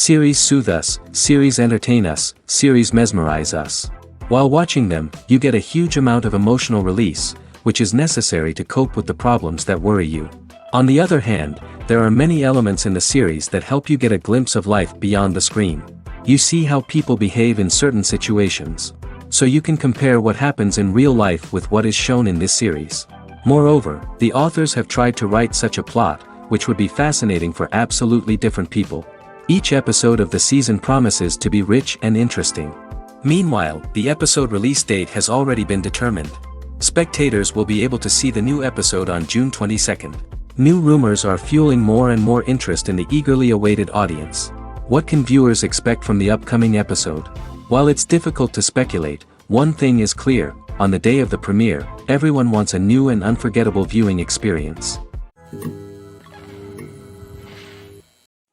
Series soothe us, series entertain us, series mesmerize us. While watching them, you get a huge amount of emotional release, which is necessary to cope with the problems that worry you. On the other hand, there are many elements in the series that help you get a glimpse of life beyond the screen. You see how people behave in certain situations. So you can compare what happens in real life with what is shown in this series. Moreover, the authors have tried to write such a plot, which would be fascinating for absolutely different people. Each episode of the season promises to be rich and interesting. Meanwhile, the episode release date has already been determined. Spectators will be able to see the new episode on June 22nd. New rumors are fueling more and more interest in the eagerly awaited audience. What can viewers expect from the upcoming episode? While it's difficult to speculate, one thing is clear: on the day of the premiere, everyone wants a new and unforgettable viewing experience.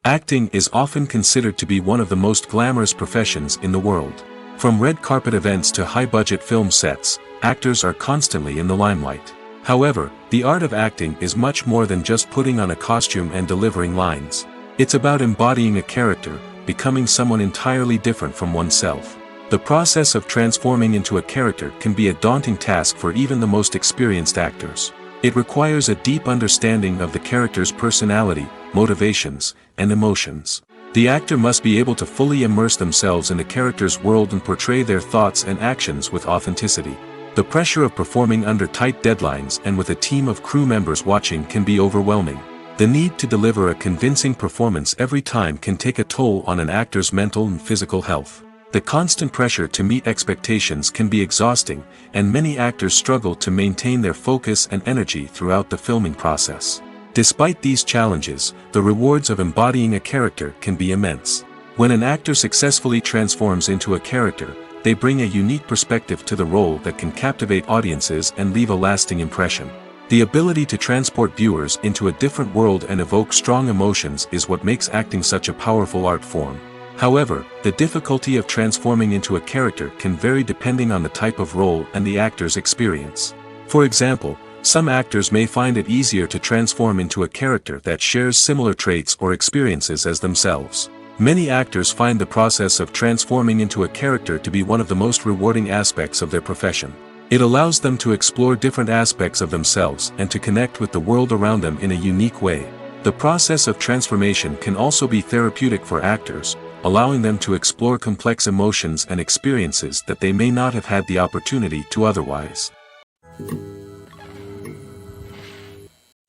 Acting is often considered to be one of the most glamorous professions in the world. From red carpet events to high-budget film sets, actors are constantly in the limelight. However, the art of acting is much more than just putting on a costume and delivering lines. It's about embodying a character, becoming someone entirely different from oneself. The process of transforming into a character can be a daunting task for even the most experienced actors. It requires a deep understanding of the character's personality, motivations, and emotions. The actor must be able to fully immerse themselves in the character's world and portray their thoughts and actions with authenticity. The pressure of performing under tight deadlines and with a team of crew members watching can be overwhelming. The need to deliver a convincing performance every time can take a toll on an actor's mental and physical health. The constant pressure to meet expectations can be exhausting, and many actors struggle to maintain their focus and energy throughout the filming process. Despite these challenges, the rewards of embodying a character can be immense. When an actor successfully transforms into a character, they bring a unique perspective to the role that can captivate audiences and leave a lasting impression. The ability to transport viewers into a different world and evoke strong emotions is what makes acting such a powerful art form. However, the difficulty of transforming into a character can vary depending on the type of role and the actor's experience. For example, some actors may find it easier to transform into a character that shares similar traits or experiences as themselves. Many actors find the process of transforming into a character to be one of the most rewarding aspects of their profession. It allows them to explore different aspects of themselves and to connect with the world around them in a unique way. The process of transformation can also be therapeutic for actors, allowing them to explore complex emotions and experiences that they may not have had the opportunity to otherwise.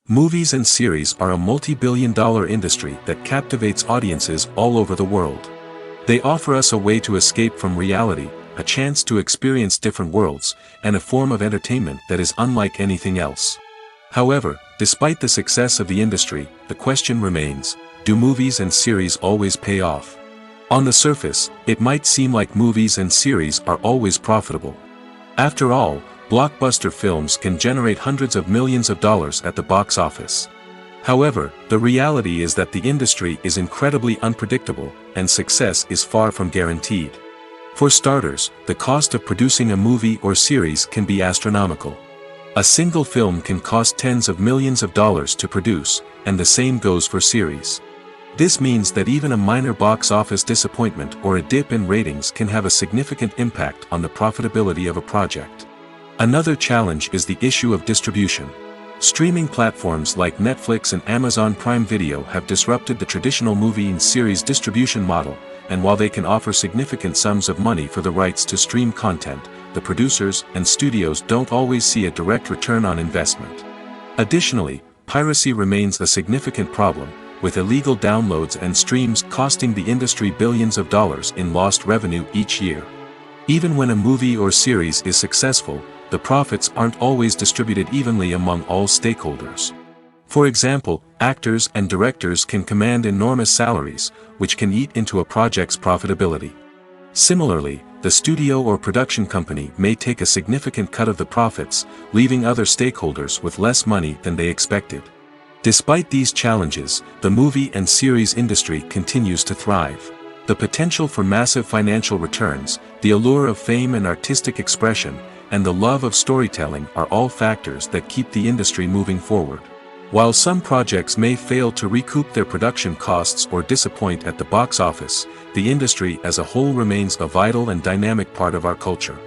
Movies and series are a multi-billion-dollar industry that captivates audiences all over the world. They offer us a way to escape from reality, a chance to experience different worlds, and a form of entertainment that is unlike anything else. However, despite the success of the industry, the question remains: do movies and series always pay off? On the surface, it might seem like movies and series are always profitable. After all, blockbuster films can generate hundreds of millions of dollars at the box office. However, the reality is that the industry is incredibly unpredictable, and success is far from guaranteed. For starters, the cost of producing a movie or series can be astronomical. A single film can cost tens of millions of dollars to produce, and the same goes for series. This means that even a minor box office disappointment or a dip in ratings can have a significant impact on the profitability of a project. Another challenge is the issue of distribution. Streaming platforms like Netflix and Amazon Prime Video have disrupted the traditional movie and series distribution model, and while they can offer significant sums of money for the rights to stream content, the producers and studios don't always see a direct return on investment. Additionally, piracy remains a significant problem, with illegal downloads and streams costing the industry billions of dollars in lost revenue each year. Even when a movie or series is successful, the profits aren't always distributed evenly among all stakeholders. For example, actors and directors can command enormous salaries, which can eat into a project's profitability. Similarly, the studio or production company may take a significant cut of the profits, leaving other stakeholders with less money than they expected. Despite these challenges, the movie and series industry continues to thrive. The potential for massive financial returns, the allure of fame and artistic expression, and the love of storytelling are all factors that keep the industry moving forward. While some projects may fail to recoup their production costs or disappoint at the box office, the industry as a whole remains a vital and dynamic part of our culture.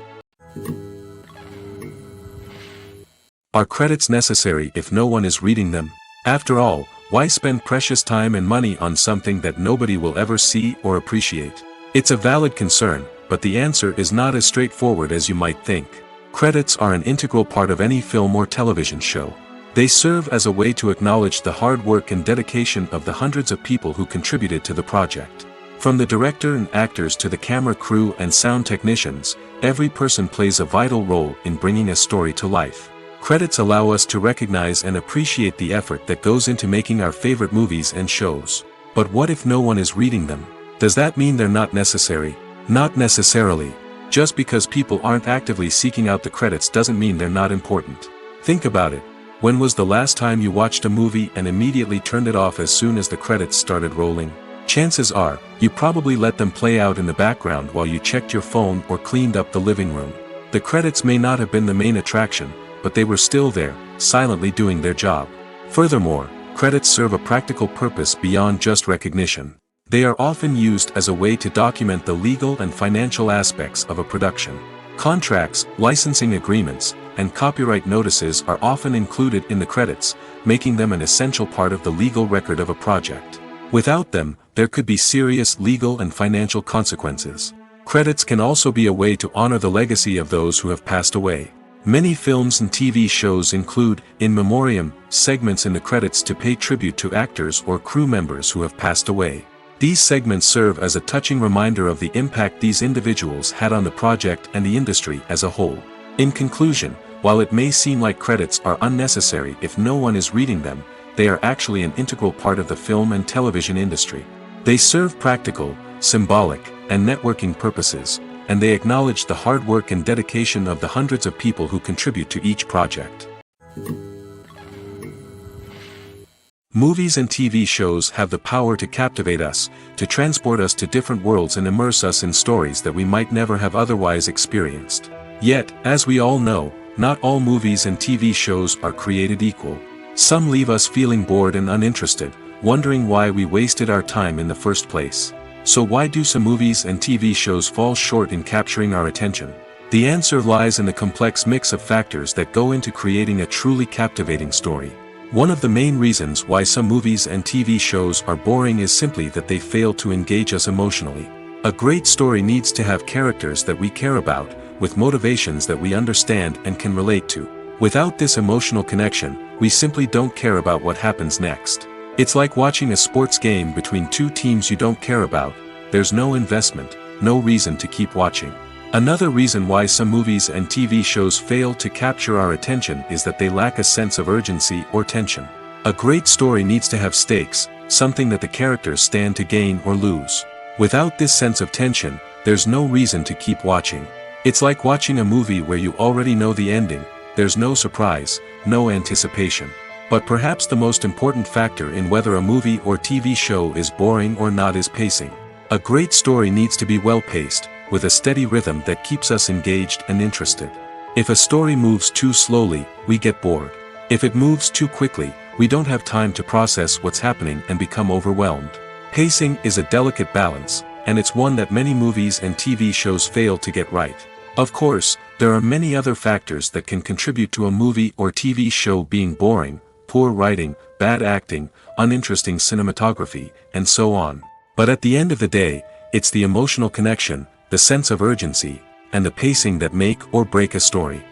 Are credits necessary if no one is reading them? After all, why spend precious time and money on something that nobody will ever see or appreciate? It's a valid concern, but the answer is not as straightforward as you might think. Credits are an integral part of any film or television show. They serve as a way to acknowledge the hard work and dedication of the hundreds of people who contributed to the project. From the director and actors to the camera crew and sound technicians, every person plays a vital role in bringing a story to life. Credits allow us to recognize and appreciate the effort that goes into making our favorite movies and shows. But what if no one is reading them? Does that mean they're not necessary? Not necessarily. Just because people aren't actively seeking out the credits doesn't mean they're not important. Think about it. When was the last time you watched a movie and immediately turned it off as soon as the credits started rolling? Chances are, you probably let them play out in the background while you checked your phone or cleaned up the living room. The credits may not have been the main attraction, but they were still there, silently doing their job. Furthermore, credits serve a practical purpose beyond just recognition. They are often used as a way to document the legal and financial aspects of a production. Contracts, licensing agreements, and copyright notices are often included in the credits, making them an essential part of the legal record of a project. Without them, there could be serious legal and financial consequences. Credits can also be a way to honor the legacy of those who have passed away. Many films and TV shows include, in memoriam, segments in the credits to pay tribute to actors or crew members who have passed away. These segments serve as a touching reminder of the impact these individuals had on the project and the industry as a whole. In conclusion, while it may seem like credits are unnecessary if no one is reading them, they are actually an integral part of the film and television industry. They serve practical, symbolic, and networking purposes, and they acknowledge the hard work and dedication of the hundreds of people who contribute to each project. Movies and TV shows have the power to captivate us, to transport us to different worlds and immerse us in stories that we might never have otherwise experienced. Yet, as we all know, not all movies and TV shows are created equal. Some leave us feeling bored and uninterested, wondering why we wasted our time in the first place. So why do some movies and TV shows fall short in capturing our attention? The answer lies in the complex mix of factors that go into creating a truly captivating story. One of the main reasons why some movies and TV shows are boring is simply that they fail to engage us emotionally. A great story needs to have characters that we care about, with motivations that we understand and can relate to. Without this emotional connection, we simply don't care about what happens next. It's like watching a sports game between two teams you don't care about. There's no investment, no reason to keep watching. Another reason why some movies and TV shows fail to capture our attention is that they lack a sense of urgency or tension. A great story needs to have stakes, something that the characters stand to gain or lose. Without this sense of tension, there's no reason to keep watching. It's like watching a movie where you already know the ending. There's no surprise, no anticipation. But perhaps the most important factor in whether a movie or TV show is boring or not is pacing. A great story needs to be well-paced, with a steady rhythm that keeps us engaged and interested. If a story moves too slowly, we get bored. If it moves too quickly, we don't have time to process what's happening and become overwhelmed. Pacing is a delicate balance, and it's one that many movies and TV shows fail to get right. Of course, there are many other factors that can contribute to a movie or TV show being boring: poor writing, bad acting, uninteresting cinematography, and so on. But at the end of the day, it's the emotional connection, the sense of urgency, and the pacing that make or break a story.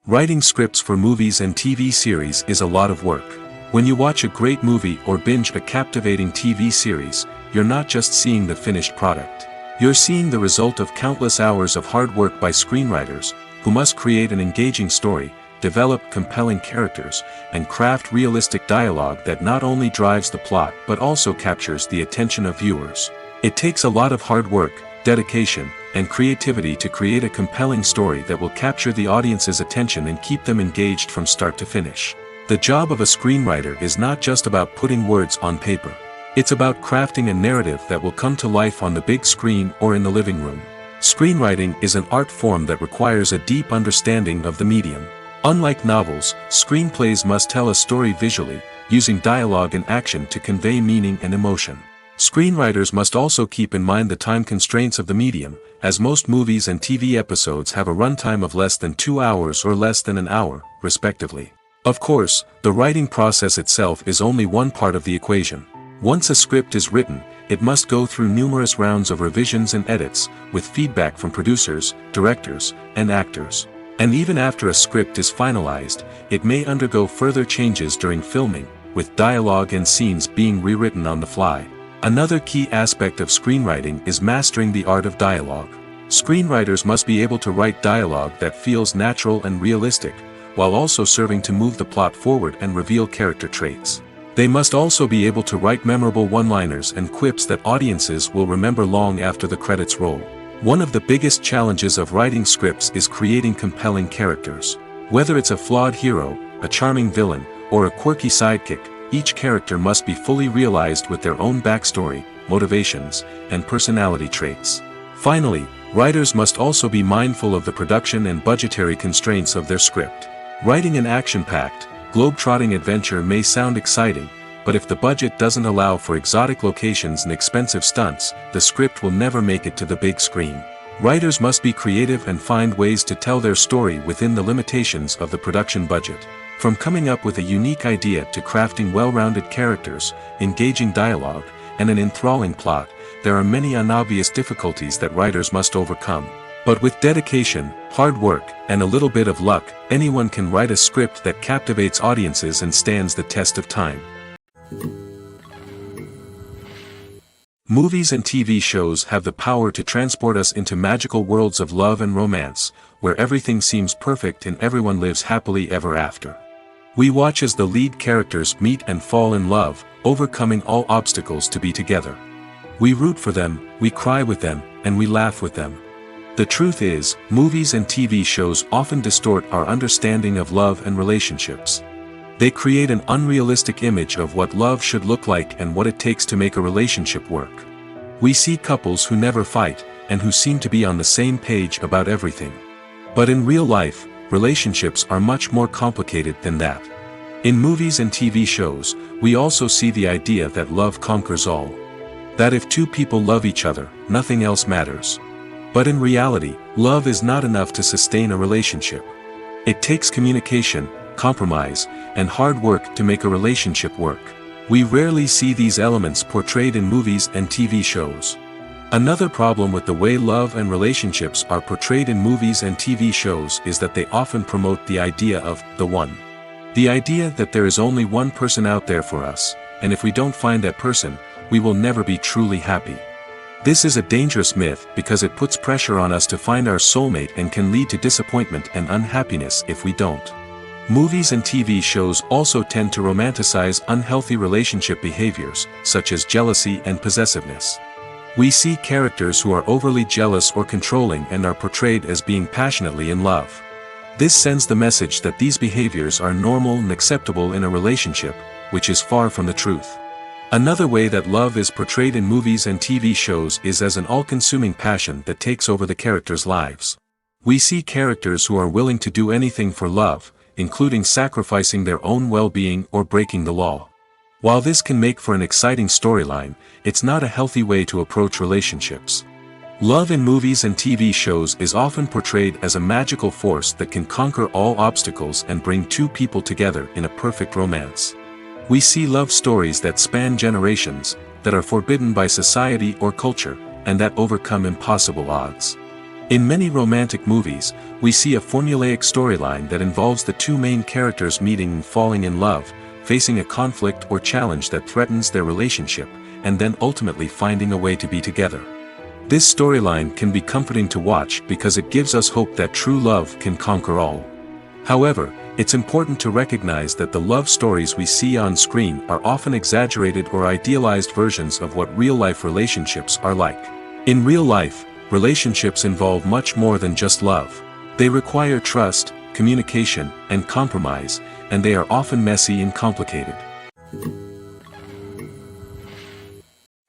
Writing scripts for movies and TV series is a lot of work. When you watch a great movie or binge a captivating TV series, you're not just seeing the finished product. You're seeing the result of countless hours of hard work by screenwriters, who must create an engaging story, develop compelling characters, and craft realistic dialogue that not only drives the plot but also captures the attention of viewers. It takes a lot of hard work, dedication, and creativity to create a compelling story that will capture the audience's attention and keep them engaged from start to finish. The job of a screenwriter is not just about putting words on paper. It's about crafting a narrative that will come to life on the big screen or in the living room. Screenwriting is an art form that requires a deep understanding of the medium. Unlike novels, screenplays must tell a story visually, using dialogue and action to convey meaning and emotion. Screenwriters must also keep in mind the time constraints of the medium, as most movies and TV episodes have a runtime of less than 2 hours or less than an hour, respectively. Of course, the writing process itself is only one part of the equation. Once a script is written, it must go through numerous rounds of revisions and edits, with feedback from producers, directors, and actors. And even after a script is finalized, it may undergo further changes during filming, with dialogue and scenes being rewritten on the fly. Another key aspect of screenwriting is mastering the art of dialogue. Screenwriters must be able to write dialogue that feels natural and realistic, while also serving to move the plot forward and reveal character traits. They must also be able to write memorable one-liners and quips that audiences will remember long after the credits roll. One of the biggest challenges of writing scripts is creating compelling characters. Whether it's a flawed hero, a charming villain, or a quirky sidekick, each character must be fully realized with their own backstory, motivations, and personality traits. Finally, writers must also be mindful of the production and budgetary constraints of their script. Writing an action-packed, globe-trotting adventure may sound exciting, but if the budget doesn't allow for exotic locations and expensive stunts, the script will never make it to the big screen. Writers must be creative and find ways to tell their story within the limitations of the production budget. From coming up with a unique idea to crafting well-rounded characters, engaging dialogue, and an enthralling plot, there are many unobvious difficulties that writers must overcome. But with dedication, hard work, and a little bit of luck, anyone can write a script that captivates audiences and stands the test of time. Movies and TV shows have the power to transport us into magical worlds of love and romance, where everything seems perfect and everyone lives happily ever after. We watch as the lead characters meet and fall in love, overcoming all obstacles to be together. We root for them, we cry with them, and we laugh with them. The truth is, movies and TV shows often distort our understanding of love and relationships. They create an unrealistic image of what love should look like and what it takes to make a relationship work. We see couples who never fight, and who seem to be on the same page about everything. But in real life, relationships are much more complicated than that. In movies and TV shows, we also see the idea that love conquers all. That if two people love each other, nothing else matters. But in reality, love is not enough to sustain a relationship. It takes communication, compromise, and hard work to make a relationship work. We rarely see these elements portrayed in movies and TV shows. Another problem with the way love and relationships are portrayed in movies and TV shows is that they often promote the idea of the one. The idea that there is only one person out there for us, and if we don't find that person, we will never be truly happy. This is a dangerous myth because it puts pressure on us to find our soulmate and can lead to disappointment and unhappiness if we don't. Movies and TV shows also tend to romanticize unhealthy relationship behaviors, such as jealousy and possessiveness. We see characters who are overly jealous or controlling and are portrayed as being passionately in love. This sends the message that these behaviors are normal and acceptable in a relationship, which is far from the truth. Another way that love is portrayed in movies and TV shows is as an all-consuming passion that takes over the characters' lives. We see characters who are willing to do anything for love, including sacrificing their own well-being or breaking the law. While this can make for an exciting storyline, it's not a healthy way to approach relationships. Love in movies and TV shows is often portrayed as a magical force that can conquer all obstacles and bring two people together in a perfect romance. We see love stories that span generations, that are forbidden by society or culture, and that overcome impossible odds. In many romantic movies, we see a formulaic storyline that involves the two main characters meeting and falling in love, facing a conflict or challenge that threatens their relationship, and then ultimately finding a way to be together. This storyline can be comforting to watch because it gives us hope that true love can conquer all. However, it's important to recognize that the love stories we see on screen are often exaggerated or idealized versions of what real-life relationships are like. In real life, relationships involve much more than just love. They require trust, communication, and compromise, and they are often messy and complicated.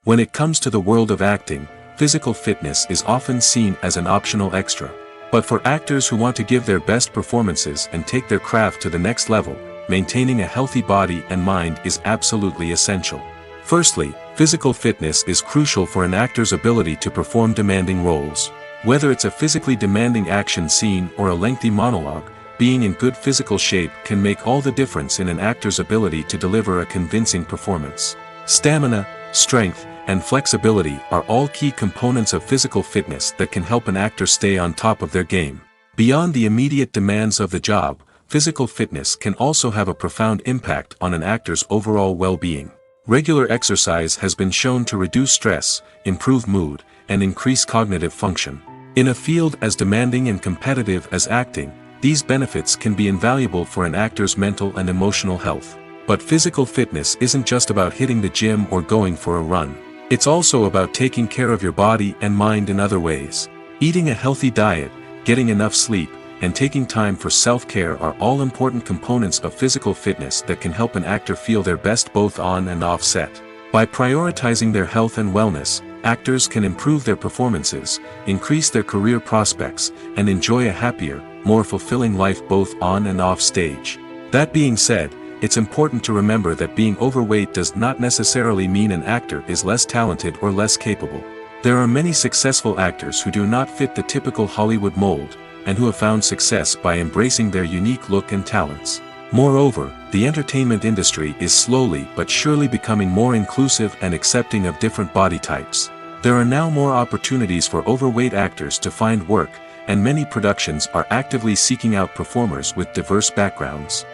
When it comes to the world of acting, physical fitness is often seen as an optional extra. But for actors who want to give their best performances and take their craft to the next level, maintaining a healthy body and mind is absolutely essential. Firstly, physical fitness is crucial for an actor's ability to perform demanding roles. Whether it's a physically demanding action scene or a lengthy monologue, being in good physical shape can make all the difference in an actor's ability to deliver a convincing performance. Stamina, strength, and flexibility are all key components of physical fitness that can help an actor stay on top of their game. Beyond the immediate demands of the job, physical fitness can also have a profound impact on an actor's overall well-being. Regular exercise has been shown to reduce stress, improve mood, and increase cognitive function. In a field as demanding and competitive as acting, these benefits can be invaluable for an actor's mental and emotional health. But physical fitness isn't just about hitting the gym or going for a run. It's also about taking care of your body and mind in other ways. Eating a healthy diet, getting enough sleep, and taking time for self-care are all important components of physical fitness that can help an actor feel their best both on and off set. By prioritizing their health and wellness, actors can improve their performances, increase their career prospects, and enjoy a happier, more fulfilling life both on and off stage. That being said, it's important to remember that being overweight does not necessarily mean an actor is less talented or less capable. There are many successful actors who do not fit the typical Hollywood mold, and who have found success by embracing their unique look and talents. Moreover, the entertainment industry is slowly but surely becoming more inclusive and accepting of different body types. There are now more opportunities for overweight actors to find work, and many productions are actively seeking out performers with diverse backgrounds.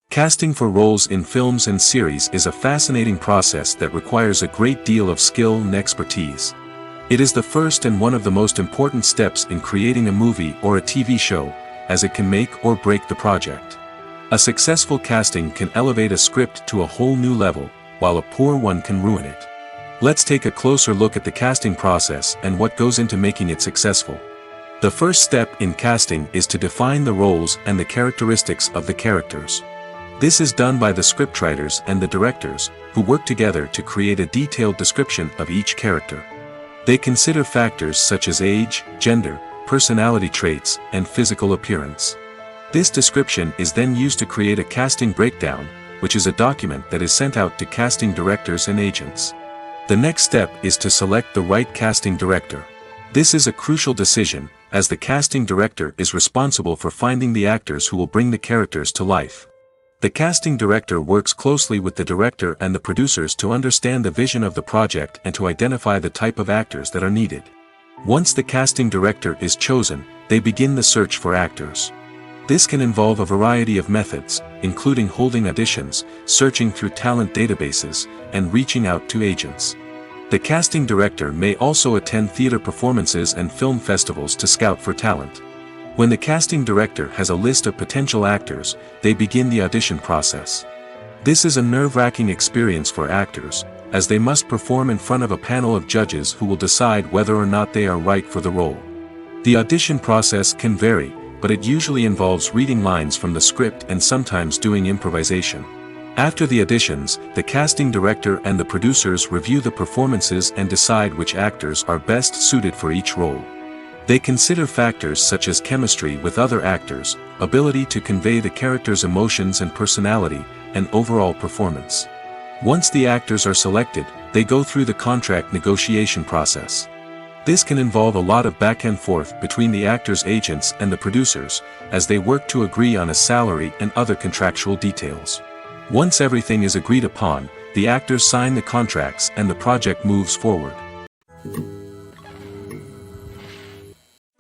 Casting for roles in films and series is a fascinating process that requires a great deal of skill and expertise. It is the first and one of the most important steps in creating a movie or a TV show, as it can make or break the project. A successful casting can elevate a script to a whole new level, while a poor one can ruin it. Let's take a closer look at the casting process and what goes into making it successful. The first step in casting is to define the roles and the characteristics of the characters. This is done by the scriptwriters and the directors, who work together to create a detailed description of each character. They consider factors such as age, gender, personality traits, and physical appearance. This description is then used to create a casting breakdown, which is a document that is sent out to casting directors and agents. The next step is to select the right casting director. This is a crucial decision, as the casting director is responsible for finding the actors who will bring the characters to life. The casting director works closely with the director and the producers to understand the vision of the project and to identify the type of actors that are needed. Once the casting director is chosen, they begin the search for actors. This can involve a variety of methods, including holding auditions, searching through talent databases, and reaching out to agents. The casting director may also attend theater performances and film festivals to scout for talent. When the casting director has a list of potential actors, they begin the audition process. This is a nerve-wracking experience for actors, as they must perform in front of a panel of judges who will decide whether or not they are right for the role. The audition process can vary, but it usually involves reading lines from the script and sometimes doing improvisation. After the auditions, the casting director and the producers review the performances and decide which actors are best suited for each role. They consider factors such as chemistry with other actors, ability to convey the character's emotions and personality, and overall performance. Once the actors are selected, they go through the contract negotiation process. This can involve a lot of back and forth between the actors' agents and the producers, as they work to agree on a salary and other contractual details. Once everything is agreed upon, the actors sign the contracts and the project moves forward.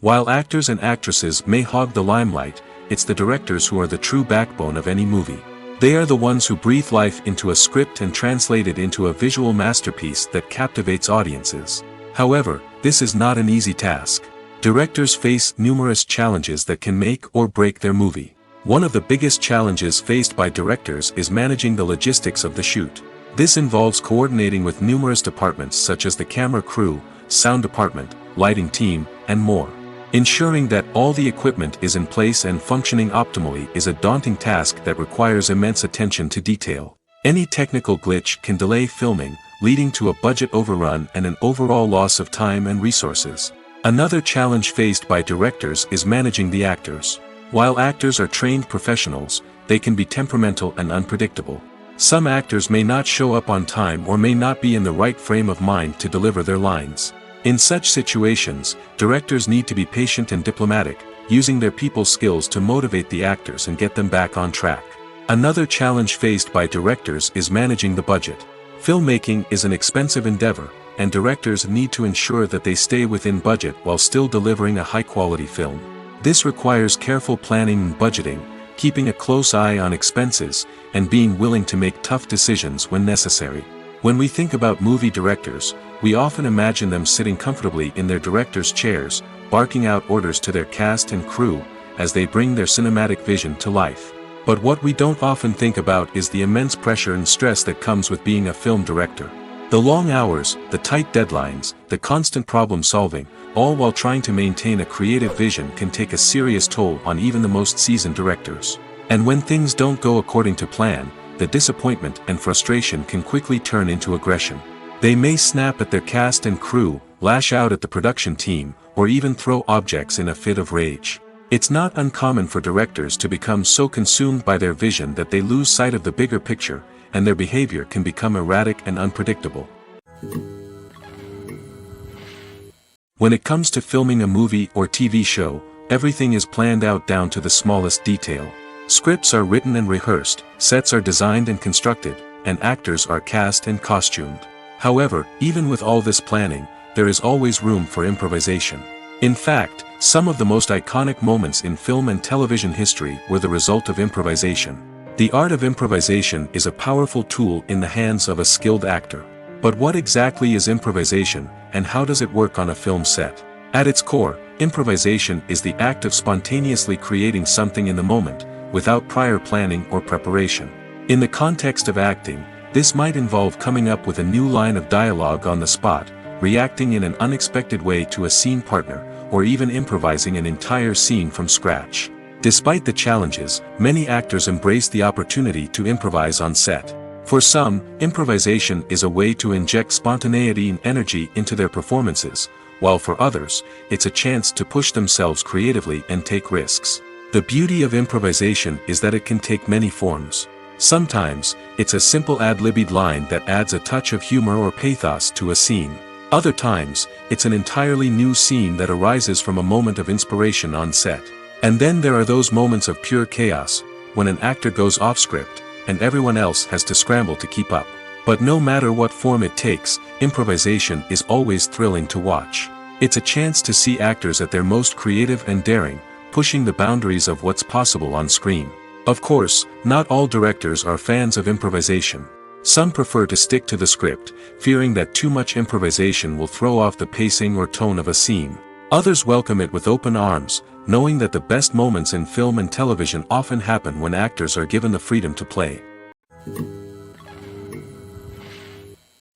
While actors and actresses may hog the limelight, it's the directors who are the true backbone of any movie. They are the ones who breathe life into a script and translate it into a visual masterpiece that captivates audiences. However, this is not an easy task. Directors face numerous challenges that can make or break their movie. One of the biggest challenges faced by directors is managing the logistics of the shoot. This involves coordinating with numerous departments such as the camera crew, sound department, lighting team, and more. Ensuring that all the equipment is in place and functioning optimally is a daunting task that requires immense attention to detail. Any technical glitch can delay filming, leading to a budget overrun and an overall loss of time and resources. Another challenge faced by directors is managing the actors. While actors are trained professionals, they can be temperamental and unpredictable. Some actors may not show up on time or may not be in the right frame of mind to deliver their lines. In such situations, directors need to be patient and diplomatic, using their people skills to motivate the actors and get them back on track. Another challenge faced by directors is managing the budget. Filmmaking is an expensive endeavor, and directors need to ensure that they stay within budget while still delivering a high-quality film. This requires careful planning and budgeting, keeping a close eye on expenses, and being willing to make tough decisions when necessary. When we think about movie directors, we often imagine them sitting comfortably in their director's chairs, barking out orders to their cast and crew, as they bring their cinematic vision to life. But what we don't often think about is the immense pressure and stress that comes with being a film director. The long hours, the tight deadlines, the constant problem solving, all while trying to maintain a creative vision can take a serious toll on even the most seasoned directors. And when things don't go according to plan, the disappointment and frustration can quickly turn into aggression. They may snap at their cast and crew, lash out at the production team, or even throw objects in a fit of rage. It's not uncommon for directors to become so consumed by their vision that they lose sight of the bigger picture, and their behavior can become erratic and unpredictable. When it comes to filming a movie or TV show, everything is planned out down to the smallest detail. Scripts are written and rehearsed, sets are designed and constructed, and actors are cast and costumed. However, even with all this planning, there is always room for improvisation. In fact, some of the most iconic moments in film and television history were the result of improvisation. The art of improvisation is a powerful tool in the hands of a skilled actor. But what exactly is improvisation, and how does it work on a film set? At its core, improvisation is the act of spontaneously creating something in the moment, without prior planning or preparation. In the context of acting, this might involve coming up with a new line of dialogue on the spot, reacting in an unexpected way to a scene partner, or even improvising an entire scene from scratch. Despite the challenges, many actors embrace the opportunity to improvise on set. For some, improvisation is a way to inject spontaneity and energy into their performances, while for others, it's a chance to push themselves creatively and take risks. The beauty of improvisation is that it can take many forms. Sometimes, it's a simple ad-libbed line that adds a touch of humor or pathos to a scene. Other times, it's an entirely new scene that arises from a moment of inspiration on set. And then there are those moments of pure chaos, when an actor goes off script, and everyone else has to scramble to keep up. But no matter what form it takes, improvisation is always thrilling to watch. It's a chance to see actors at their most creative and daring, pushing the boundaries of what's possible on screen. Of course, not all directors are fans of improvisation. Some prefer to stick to the script, fearing that too much improvisation will throw off the pacing or tone of a scene. Others welcome it with open arms, knowing that the best moments in film and television often happen when actors are given the freedom to play.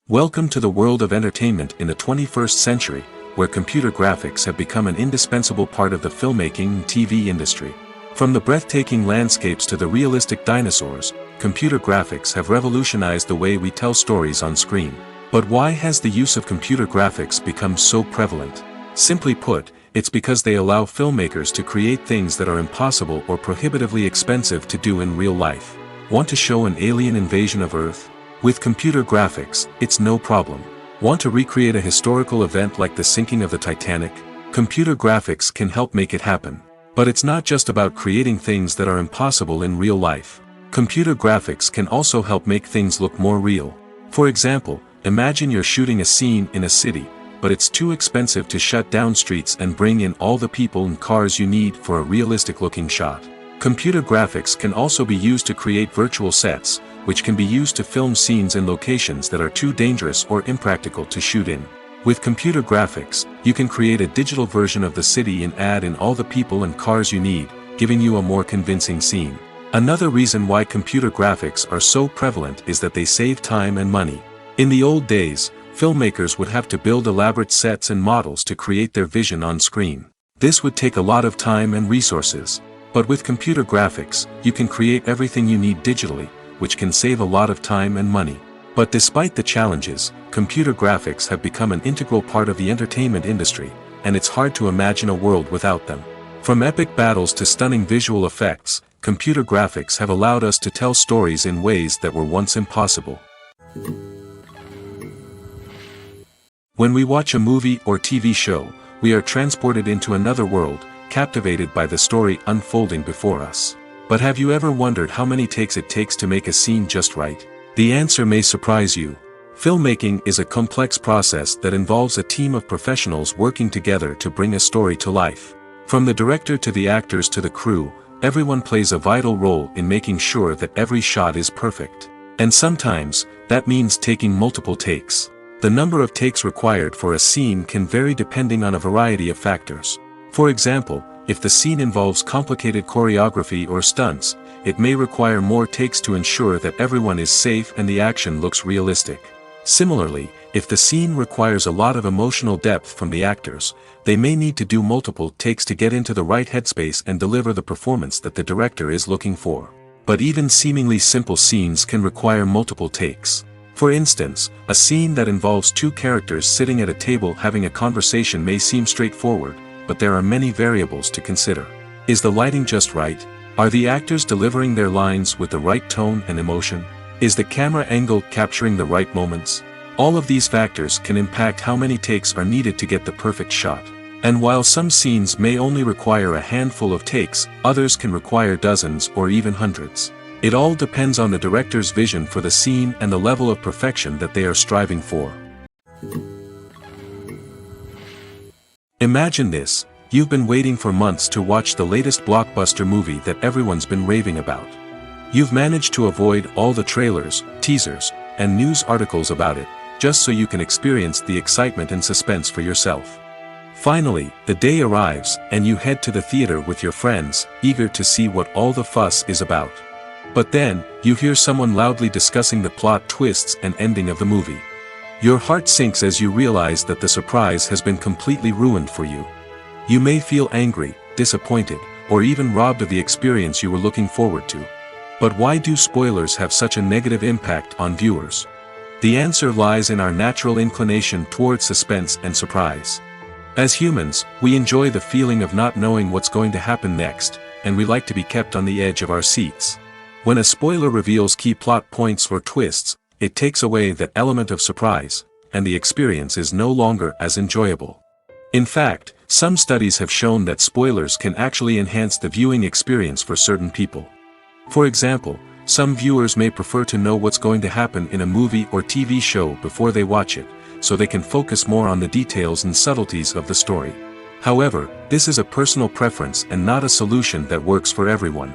Welcome to the world of entertainment in the 21st century, where computer graphics have become an indispensable part of the filmmaking and TV industry. From the breathtaking landscapes to the realistic dinosaurs, computer graphics have revolutionized the way we tell stories on screen. But why has the use of computer graphics become so prevalent? Simply put, it's because they allow filmmakers to create things that are impossible or prohibitively expensive to do in real life. Want to show an alien invasion of Earth? With computer graphics, it's no problem. Want to recreate a historical event like the sinking of the Titanic? Computer graphics can help make it happen. But it's not just about creating things that are impossible in real life. Computer graphics can also help make things look more real. For example, imagine you're shooting a scene in a city, but it's too expensive to shut down streets and bring in all the people and cars you need for a realistic-looking shot. Computer graphics can also be used to create virtual sets, which can be used to film scenes in locations that are too dangerous or impractical to shoot in. With computer graphics, you can create a digital version of the city and add in all the people and cars you need, giving you a more convincing scene. Another reason why computer graphics are so prevalent is that they save time and money. In the old days, filmmakers would have to build elaborate sets and models to create their vision on screen. This would take a lot of time and resources. But with computer graphics, you can create everything you need digitally, which can save a lot of time and money. But despite the challenges, computer graphics have become an integral part of the entertainment industry, and it's hard to imagine a world without them. From epic battles to stunning visual effects, computer graphics have allowed us to tell stories in ways that were once impossible. When we watch a movie or TV show, we are transported into another world, captivated by the story unfolding before us. But have you ever wondered how many takes it takes to make a scene just right? The answer may surprise you. Filmmaking is a complex process that involves a team of professionals working together to bring a story to life. From the director to the actors to the crew, everyone plays a vital role in making sure that every shot is perfect. And sometimes, that means taking multiple takes. The number of takes required for a scene can vary depending on a variety of factors. For example, if the scene involves complicated choreography or stunts, it may require more takes to ensure that everyone is safe and the action looks realistic. Similarly, if the scene requires a lot of emotional depth from the actors, they may need to do multiple takes to get into the right headspace and deliver the performance that the director is looking for. But even seemingly simple scenes can require multiple takes. For instance, a scene that involves two characters sitting at a table having a conversation may seem straightforward, but there are many variables to consider. Is the lighting just right? Are the actors delivering their lines with the right tone and emotion? Is the camera angle capturing the right moments? All of these factors can impact how many takes are needed to get the perfect shot. And while some scenes may only require a handful of takes, others can require dozens or even hundreds. It all depends on the director's vision for the scene and the level of perfection that they are striving for. Imagine this: you've been waiting for months to watch the latest blockbuster movie that everyone's been raving about. You've managed to avoid all the trailers, teasers, and news articles about it, just so you can experience the excitement and suspense for yourself. Finally, the day arrives, and you head to the theater with your friends, eager to see what all the fuss is about. But then, you hear someone loudly discussing the plot twists and ending of the movie. Your heart sinks as you realize that the surprise has been completely ruined for you. You may feel angry, disappointed, or even robbed of the experience you were looking forward to. But why do spoilers have such a negative impact on viewers? The answer lies in our natural inclination towards suspense and surprise. As humans, we enjoy the feeling of not knowing what's going to happen next, and we like to be kept on the edge of our seats. When a spoiler reveals key plot points or twists, it takes away that element of surprise, and the experience is no longer as enjoyable. In fact, some studies have shown that spoilers can actually enhance the viewing experience for certain people. For example, some viewers may prefer to know what's going to happen in a movie or TV show before they watch it, so they can focus more on the details and subtleties of the story. However, this is a personal preference and not a solution that works for everyone.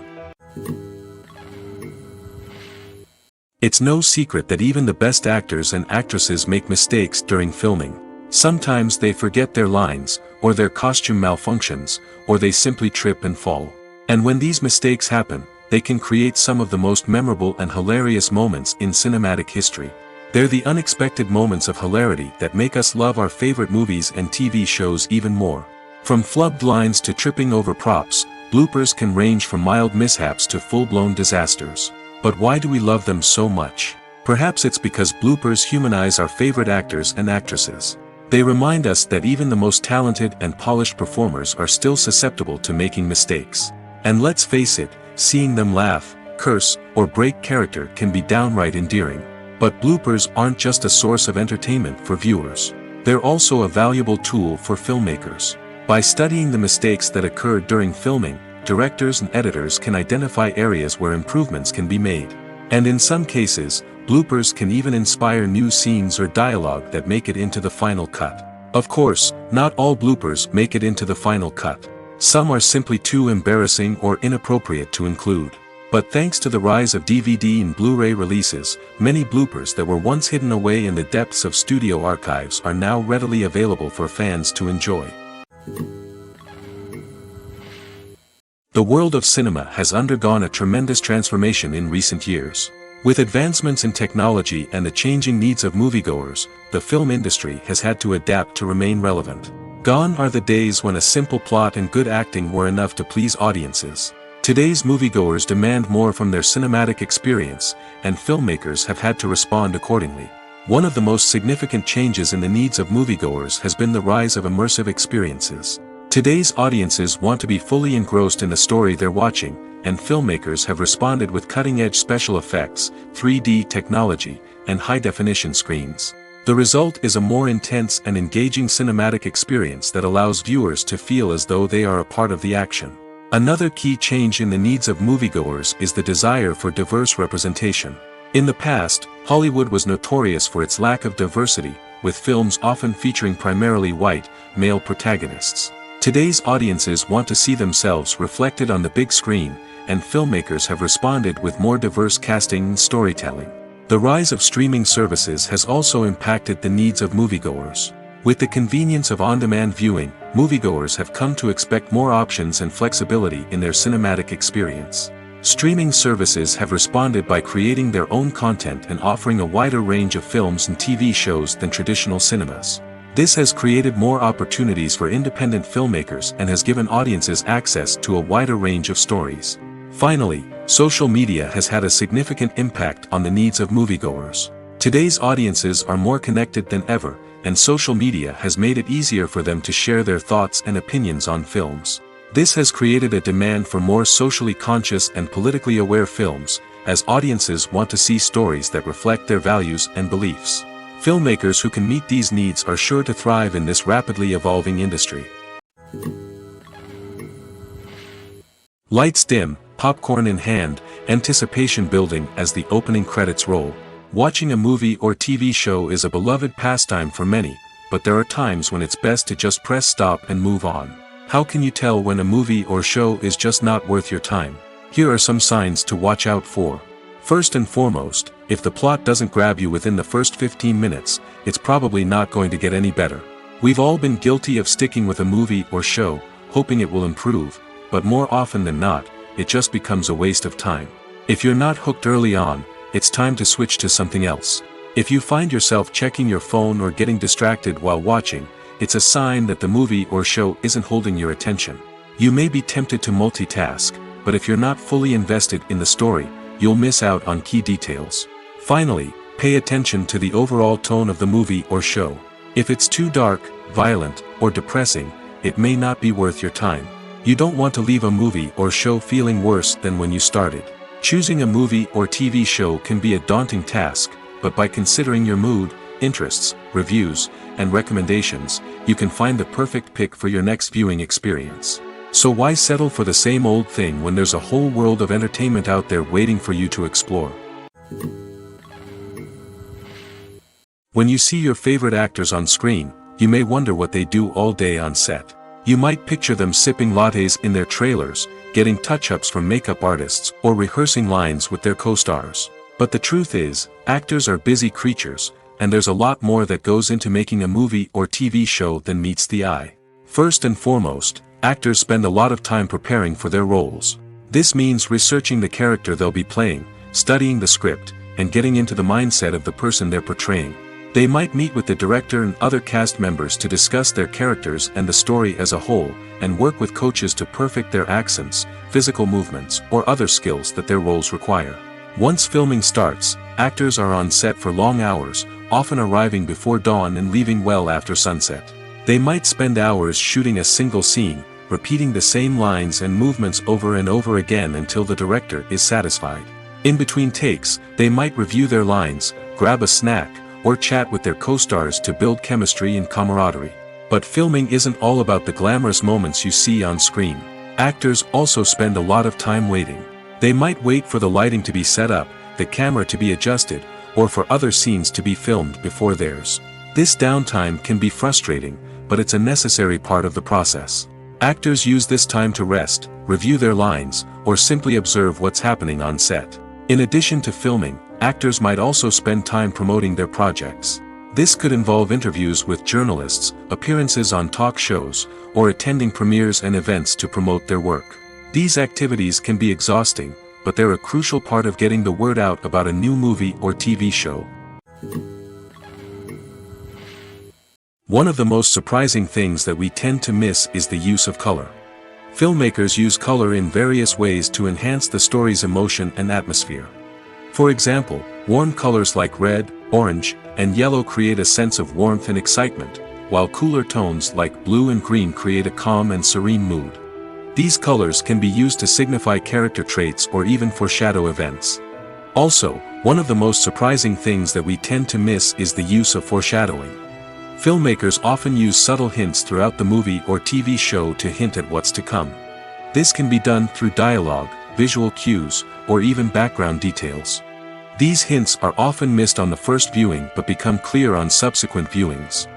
It's no secret that even the best actors and actresses make mistakes during filming. Sometimes they forget their lines, or their costume malfunctions, or they simply trip and fall. And when these mistakes happen, they can create some of the most memorable and hilarious moments in cinematic history. They're the unexpected moments of hilarity that make us love our favorite movies and TV shows even more. From flubbed lines to tripping over props, bloopers can range from mild mishaps to full-blown disasters. But why do we love them so much? Perhaps it's because bloopers humanize our favorite actors and actresses. They remind us that even the most talented and polished performers are still susceptible to making mistakes. And let's face it, seeing them laugh, curse, or break character can be downright endearing. But bloopers aren't just a source of entertainment for viewers. They're also a valuable tool for filmmakers. By studying the mistakes that occurred during filming, directors and editors can identify areas where improvements can be made. And in some cases, bloopers can even inspire new scenes or dialogue that make it into the final cut. Of course, not all bloopers make it into the final cut. Some are simply too embarrassing or inappropriate to include. But thanks to the rise of DVD and Blu-ray releases, many bloopers that were once hidden away in the depths of studio archives are now readily available for fans to enjoy. The world of cinema has undergone a tremendous transformation in recent years. With advancements in technology and the changing needs of moviegoers, the film industry has had to adapt to remain relevant. Gone are the days when a simple plot and good acting were enough to please audiences. Today's moviegoers demand more from their cinematic experience, and filmmakers have had to respond accordingly. One of the most significant changes in the needs of moviegoers has been the rise of immersive experiences. Today's audiences want to be fully engrossed in the story they're watching, and filmmakers have responded with cutting-edge special effects, 3D technology, and high-definition screens. The result is a more intense and engaging cinematic experience that allows viewers to feel as though they are a part of the action. Another key change in the needs of moviegoers is the desire for diverse representation. In the past, Hollywood was notorious for its lack of diversity, with films often featuring primarily white, male protagonists. Today's audiences want to see themselves reflected on the big screen, and filmmakers have responded with more diverse casting and storytelling. The rise of streaming services has also impacted the needs of moviegoers. With the convenience of on-demand viewing, moviegoers have come to expect more options and flexibility in their cinematic experience. Streaming services have responded by creating their own content and offering a wider range of films and TV shows than traditional cinemas. This has created more opportunities for independent filmmakers and has given audiences access to a wider range of stories. Finally, social media has had a significant impact on the needs of moviegoers. Today's audiences are more connected than ever, and social media has made it easier for them to share their thoughts and opinions on films. This has created a demand for more socially conscious and politically aware films, as audiences want to see stories that reflect their values and beliefs. Filmmakers who can meet these needs are sure to thrive in this rapidly evolving industry. Lights dim, popcorn in hand, anticipation building as the opening credits roll. Watching a movie or TV show is a beloved pastime for many, but there are times when it's best to just press stop and move on. How can you tell when a movie or show is just not worth your time? Here are some signs to watch out for. First and foremost, if the plot doesn't grab you within the first 15 minutes, it's probably not going to get any better. We've all been guilty of sticking with a movie or show, hoping it will improve, but more often than not, it just becomes a waste of time. If you're not hooked early on, it's time to switch to something else. If you find yourself checking your phone or getting distracted while watching, it's a sign that the movie or show isn't holding your attention. You may be tempted to multitask, but if you're not fully invested in the story, you'll miss out on key details. Finally, pay attention to the overall tone of the movie or show. If it's too dark, violent, or depressing, it may not be worth your time. You don't want to leave a movie or show feeling worse than when you started. Choosing a movie or TV show can be a daunting task, but by considering your mood, interests, reviews, and recommendations, you can find the perfect pick for your next viewing experience. So why settle for the same old thing when there's a whole world of entertainment out there waiting for you to explore? When you see your favorite actors on screen, you may wonder what they do all day on set. You might picture them sipping lattes in their trailers, getting touch-ups from makeup artists, or rehearsing lines with their co-stars. But the truth is, actors are busy creatures, and there's a lot more that goes into making a movie or TV show than meets the eye. First and foremost, actors spend a lot of time preparing for their roles. This means researching the character they'll be playing, studying the script, and getting into the mindset of the person they're portraying. They might meet with the director and other cast members to discuss their characters and the story as a whole, and work with coaches to perfect their accents, physical movements, or other skills that their roles require. Once filming starts, actors are on set for long hours, often arriving before dawn and leaving well after sunset. They might spend hours shooting a single scene, repeating the same lines and movements over and over again until the director is satisfied. In between takes, they might review their lines, grab a snack, or chat with their co-stars to build chemistry and camaraderie. But filming isn't all about the glamorous moments you see on screen. Actors also spend a lot of time waiting. They might wait for the lighting to be set up, the camera to be adjusted, or for other scenes to be filmed before theirs. This downtime can be frustrating, but it's a necessary part of the process. Actors use this time to rest, review their lines, or simply observe what's happening on set. In addition to filming, actors might also spend time promoting their projects. This could involve interviews with journalists, appearances on talk shows, or attending premieres and events to promote their work. These activities can be exhausting, but they're a crucial part of getting the word out about a new movie or TV show. One of the most surprising things that we tend to miss is the use of color. Filmmakers use color in various ways to enhance the story's emotion and atmosphere. For example, warm colors like red, orange, and yellow create a sense of warmth and excitement, while cooler tones like blue and green create a calm and serene mood. These colors can be used to signify character traits or even foreshadow events. Also, one of the most surprising things that we tend to miss is the use of foreshadowing. Filmmakers often use subtle hints throughout the movie or TV show to hint at what's to come. This can be done through dialogue, visual cues, or even background details. These hints are often missed on the first viewing but become clear on subsequent viewings.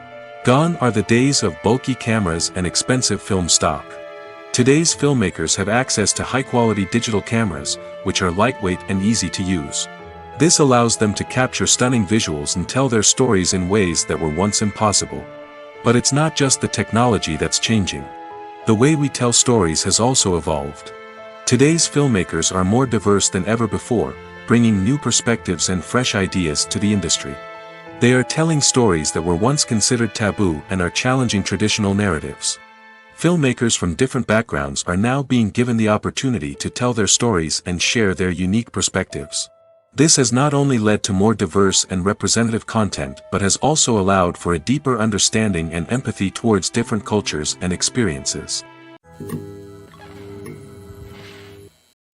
Gone are the days of bulky cameras and expensive film stock. Today's filmmakers have access to high-quality digital cameras, which are lightweight and easy to use. This allows them to capture stunning visuals and tell their stories in ways that were once impossible. But it's not just the technology that's changing. The way we tell stories has also evolved. Today's filmmakers are more diverse than ever before, bringing new perspectives and fresh ideas to the industry. They are telling stories that were once considered taboo and are challenging traditional narratives. Filmmakers from different backgrounds are now being given the opportunity to tell their stories and share their unique perspectives. This has not only led to more diverse and representative content but has also allowed for a deeper understanding and empathy towards different cultures and experiences.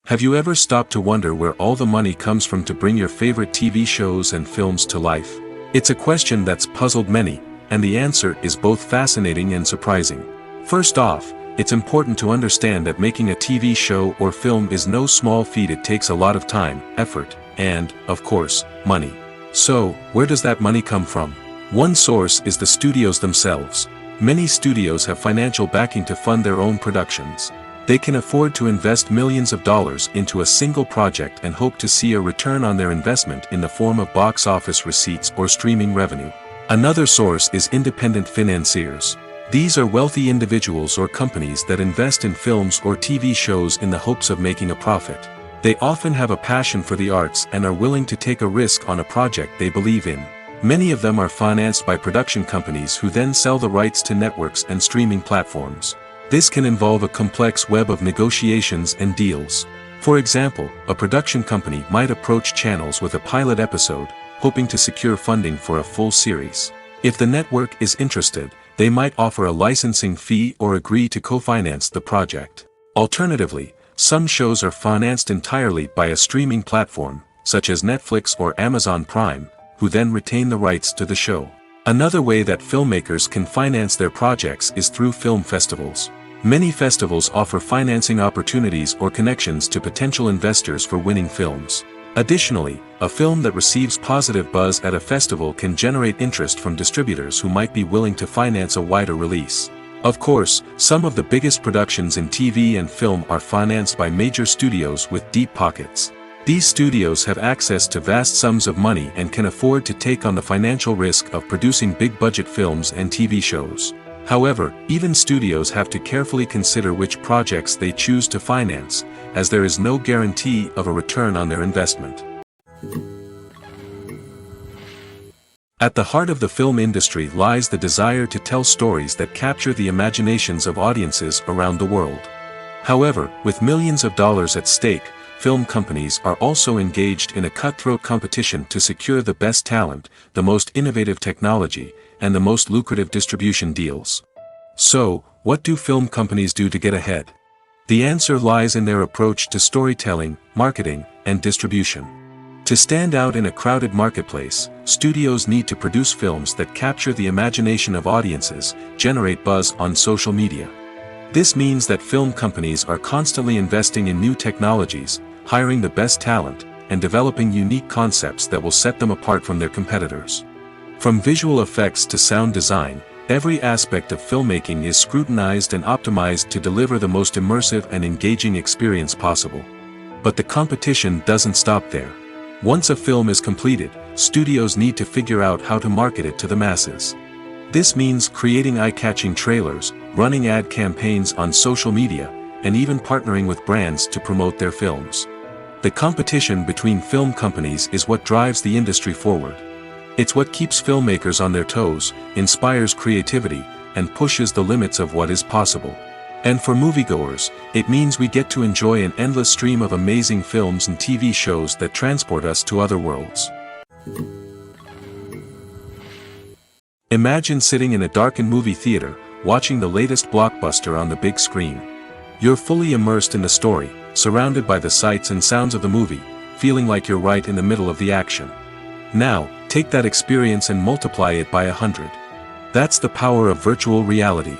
Have you ever stopped to wonder where all the money comes from to bring your favorite TV shows and films to life? It's a question that's puzzled many, and the answer is both fascinating and surprising. First off, it's important to understand that making a TV show or film is no small feat. It takes a lot of time, effort, and, of course, money. So, where does that money come from? One source is the studios themselves. Many studios have financial backing to fund their own productions. They can afford to invest millions of dollars into a single project and hope to see a return on their investment in the form of box office receipts or streaming revenue. Another source is independent financiers. These are wealthy individuals or companies that invest in films or TV shows in the hopes of making a profit. They often have a passion for the arts and are willing to take a risk on a project they believe in. Many of them are financed by production companies who then sell the rights to networks and streaming platforms. This can involve a complex web of negotiations and deals. For example, a production company might approach channels with a pilot episode, hoping to secure funding for a full series. If the network is interested, they might offer a licensing fee or agree to co-finance the project. Alternatively, some shows are financed entirely by a streaming platform, such as Netflix or Amazon Prime, who then retain the rights to the show. Another way that filmmakers can finance their projects is through film festivals. Many festivals offer financing opportunities or connections to potential investors for winning films. Additionally, a film that receives positive buzz at a festival can generate interest from distributors who might be willing to finance a wider release. Of course, some of the biggest productions in TV and film are financed by major studios with deep pockets. These studios have access to vast sums of money and can afford to take on the financial risk of producing big-budget films and TV shows. However, even studios have to carefully consider which projects they choose to finance, as there is no guarantee of a return on their investment. At the heart of the film industry lies the desire to tell stories that capture the imaginations of audiences around the world. However, with millions of dollars at stake, film companies are also engaged in a cutthroat competition to secure the best talent, the most innovative technology, and the most lucrative distribution deals. So, what do film companies do to get ahead? The answer lies in their approach to storytelling, marketing, and distribution. To stand out in a crowded marketplace, studios need to produce films that capture the imagination of audiences, generate buzz on social media. This means that film companies are constantly investing in new technologies, hiring the best talent, and developing unique concepts that will set them apart from their competitors. From visual effects to sound design, every aspect of filmmaking is scrutinized and optimized to deliver the most immersive and engaging experience possible. But the competition doesn't stop there. Once a film is completed, studios need to figure out how to market it to the masses. This means creating eye-catching trailers, running ad campaigns on social media, and even partnering with brands to promote their films. The competition between film companies is what drives the industry forward. It's what keeps filmmakers on their toes, inspires creativity, and pushes the limits of what is possible. And for moviegoers, it means we get to enjoy an endless stream of amazing films and TV shows that transport us to other worlds. Imagine sitting in a darkened movie theater, watching the latest blockbuster on the big screen. You're fully immersed in the story, surrounded by the sights and sounds of the movie, feeling like you're right in the middle of the action. Now, take that experience and multiply it by 100. That's the power of virtual reality.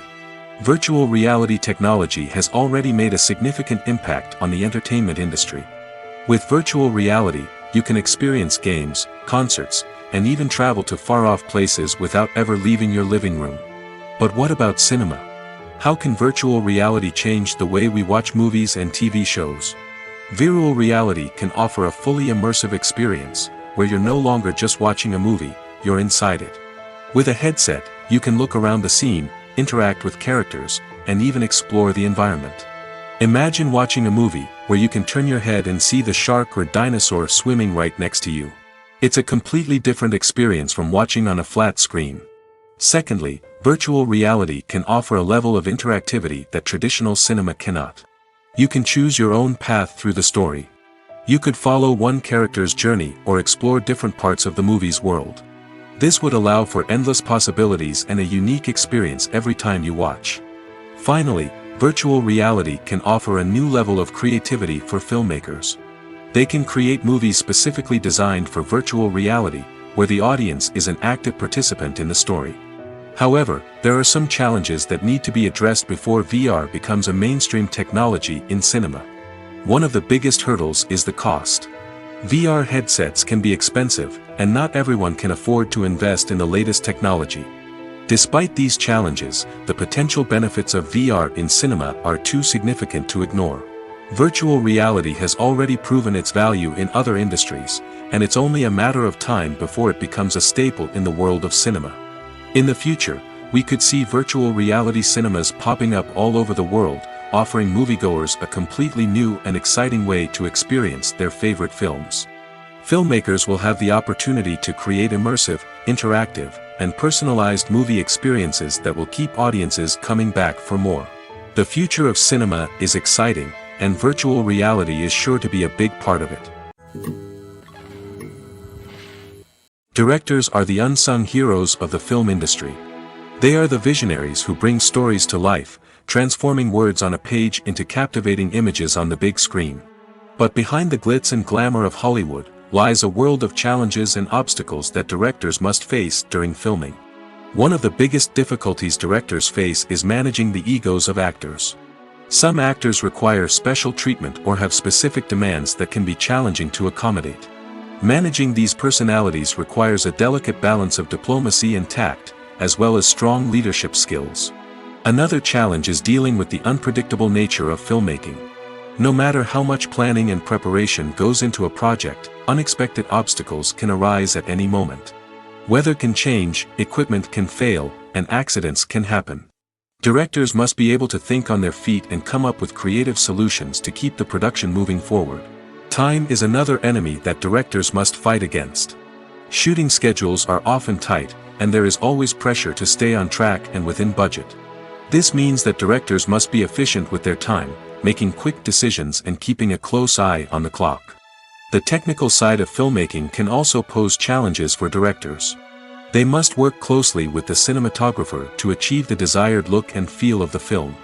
Virtual reality technology has already made a significant impact on the entertainment industry. With virtual reality, you can experience games, concerts, and even travel to far-off places without ever leaving your living room. But what about cinema? How can virtual reality change the way we watch movies and TV shows? Virtual reality can offer a fully immersive experience, where you're no longer just watching a movie, you're inside it. With a headset, you can look around the scene, interact with characters, and even explore the environment. Imagine watching a movie, where you can turn your head and see the shark or dinosaur swimming right next to you. It's a completely different experience from watching on a flat screen. Secondly, virtual reality can offer a level of interactivity that traditional cinema cannot. You can choose your own path through the story. You could follow one character's journey or explore different parts of the movie's world. This would allow for endless possibilities and a unique experience every time you watch. Finally, virtual reality can offer a new level of creativity for filmmakers. They can create movies specifically designed for virtual reality, where the audience is an active participant in the story. However, there are some challenges that need to be addressed before VR becomes a mainstream technology in cinema. One of the biggest hurdles is the cost. VR headsets can be expensive, and not everyone can afford to invest in the latest technology. Despite these challenges, the potential benefits of VR in cinema are too significant to ignore. Virtual reality has already proven its value in other industries, and it's only a matter of time before it becomes a staple in the world of cinema. In the future, we could see virtual reality cinemas popping up all over the world, offering moviegoers a completely new and exciting way to experience their favorite films. Filmmakers will have the opportunity to create immersive, interactive, and personalized movie experiences that will keep audiences coming back for more. The future of cinema is exciting, and virtual reality is sure to be a big part of it. Directors are the unsung heroes of the film industry. They are the visionaries who bring stories to life, transforming words on a page into captivating images on the big screen. But behind the glitz and glamour of Hollywood, lies a world of challenges and obstacles that directors must face during filming. One of the biggest difficulties directors face is managing the egos of actors. Some actors require special treatment or have specific demands that can be challenging to accommodate. Managing these personalities requires a delicate balance of diplomacy and tact, as well as strong leadership skills. Another challenge is dealing with the unpredictable nature of filmmaking. No matter how much planning and preparation goes into a project, unexpected obstacles can arise at any moment. Weather can change, equipment can fail, and accidents can happen. Directors must be able to think on their feet and come up with creative solutions to keep the production moving forward. Time is another enemy that directors must fight against. Shooting schedules are often tight, and there is always pressure to stay on track and within budget. This means that directors must be efficient with their time, making quick decisions and keeping a close eye on the clock. The technical side of filmmaking can also pose challenges for directors. They must work closely with the cinematographer to achieve the desired look and feel of the film.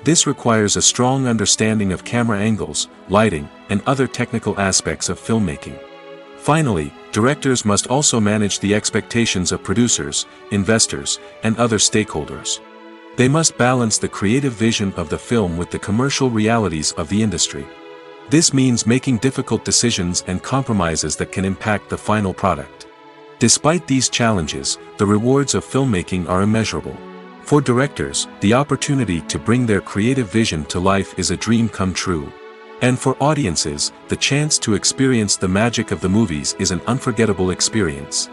This requires a strong understanding of camera angles, lighting, and other technical aspects of filmmaking. Finally, directors must also manage the expectations of producers, investors, and other stakeholders. They must balance the creative vision of the film with the commercial realities of the industry. This means making difficult decisions and compromises that can impact the final product. Despite these challenges, the rewards of filmmaking are immeasurable. For directors, the opportunity to bring their creative vision to life is a dream come true. And for audiences, the chance to experience the magic of the movies is an unforgettable experience.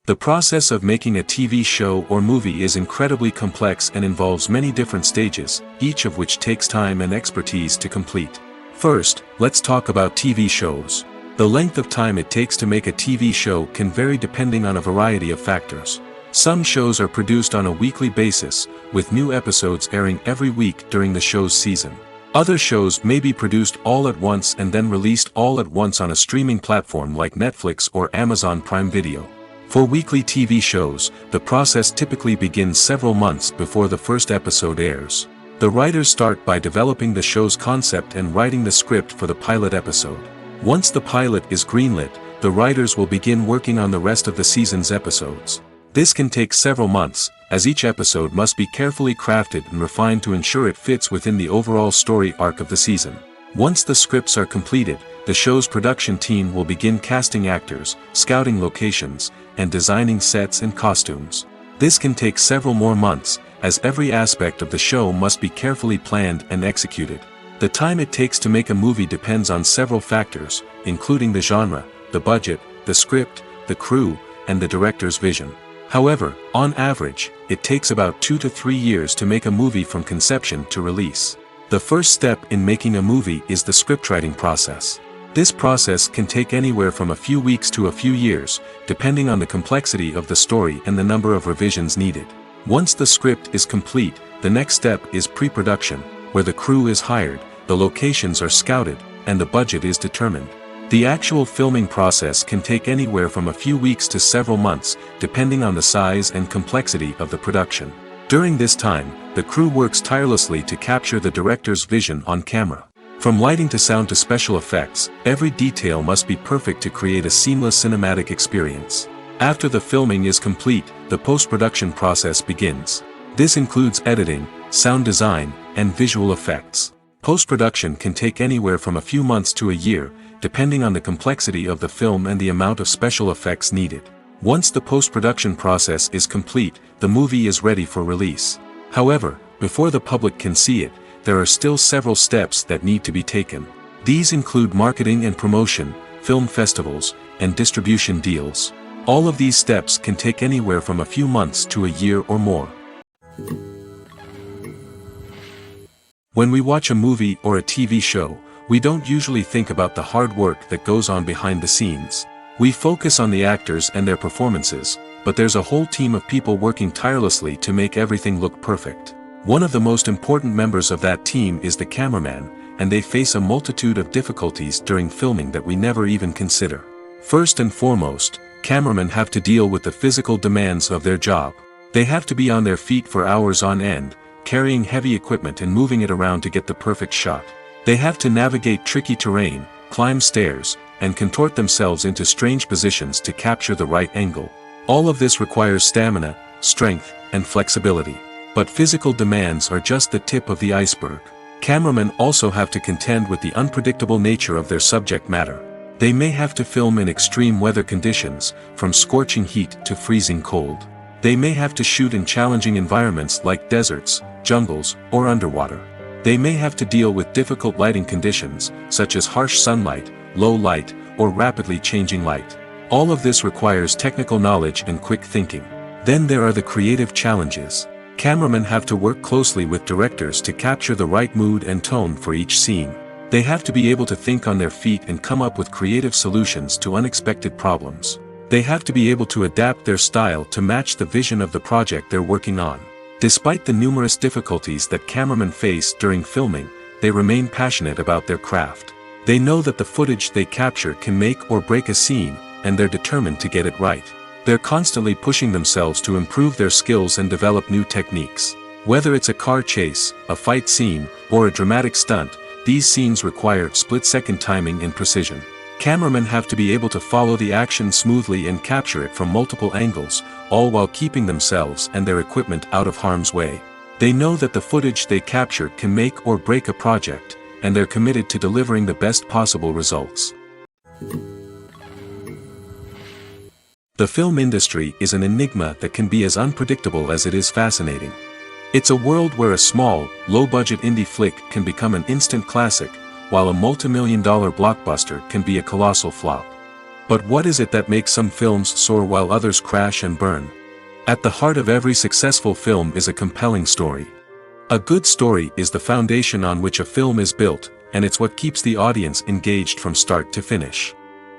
The process of making a TV show or movie is incredibly complex and involves many different stages, each of which takes time and expertise to complete. First, let's talk about TV shows. The length of time it takes to make a TV show can vary depending on a variety of factors. Some shows are produced on a weekly basis, with new episodes airing every week during the show's season. Other shows may be produced all at once and then released all at once on a streaming platform like Netflix or Amazon Prime Video. For weekly TV shows, the process typically begins several months before the first episode airs. The writers start by developing the show's concept and writing the script for the pilot episode. Once the pilot is greenlit, the writers will begin working on the rest of the season's episodes. This can take several months, as each episode must be carefully crafted and refined to ensure it fits within the overall story arc of the season. Once the scripts are completed, the show's production team will begin casting actors, scouting locations, and designing sets and costumes. This can take several more months, as every aspect of the show must be carefully planned and executed. The time it takes to make a movie depends on several factors, including the genre, the budget, the script, the crew, and the director's vision. However, on average, it takes about 2 to 3 years to make a movie from conception to release. The first step in making a movie is the scriptwriting process. This process can take anywhere from a few weeks to a few years, depending on the complexity of the story and the number of revisions needed. Once the script is complete, the next step is pre-production, where the crew is hired, the locations are scouted, and the budget is determined. The actual filming process can take anywhere from a few weeks to several months, depending on the size and complexity of the production. During this time, the crew works tirelessly to capture the director's vision on camera. From lighting to sound to special effects, every detail must be perfect to create a seamless cinematic experience. After the filming is complete, the post-production process begins. This includes editing, sound design, and visual effects. Post-production can take anywhere from a few months to a year, depending on the complexity of the film and the amount of special effects needed. Once the post-production process is complete, the movie is ready for release. However, before the public can see it, there are still several steps that need to be taken. These include marketing and promotion, film festivals, and distribution deals. All of these steps can take anywhere from a few months to a year or more. When we watch a movie or a TV show, we don't usually think about the hard work that goes on behind the scenes. We focus on the actors and their performances, but there's a whole team of people working tirelessly to make everything look perfect. One of the most important members of that team is the cameraman, and they face a multitude of difficulties during filming that we never even consider. First and foremost, cameramen have to deal with the physical demands of their job. They have to be on their feet for hours on end, carrying heavy equipment and moving it around to get the perfect shot. They have to navigate tricky terrain, climb stairs, and contort themselves into strange positions to capture the right angle. All of this requires stamina, strength, and flexibility. But physical demands are just the tip of the iceberg. Cameramen also have to contend with the unpredictable nature of their subject matter. They may have to film in extreme weather conditions, from scorching heat to freezing cold. They may have to shoot in challenging environments like deserts, jungles, or underwater. They may have to deal with difficult lighting conditions, such as harsh sunlight, low light, or rapidly changing light. All of this requires technical knowledge and quick thinking. Then there are the creative challenges. Cameramen have to work closely with directors to capture the right mood and tone for each scene. They have to be able to think on their feet and come up with creative solutions to unexpected problems. They have to be able to adapt their style to match the vision of the project they're working on. Despite the numerous difficulties that cameramen face during filming, they remain passionate about their craft. They know that the footage they capture can make or break a scene, and they're determined to get it right. They're constantly pushing themselves to improve their skills and develop new techniques. Whether it's a car chase, a fight scene, or a dramatic stunt, these scenes require split-second timing and precision. Cameramen have to be able to follow the action smoothly and capture it from multiple angles, all while keeping themselves and their equipment out of harm's way. They know that the footage they capture can make or break a project, and they're committed to delivering the best possible results. The film industry is an enigma that can be as unpredictable as it is fascinating. It's a world where a small, low-budget indie flick can become an instant classic, while a multi-million-dollar blockbuster can be a colossal flop. But what is it that makes some films soar while others crash and burn? At the heart of every successful film is a compelling story. A good story is the foundation on which a film is built, and it's what keeps the audience engaged from start to finish.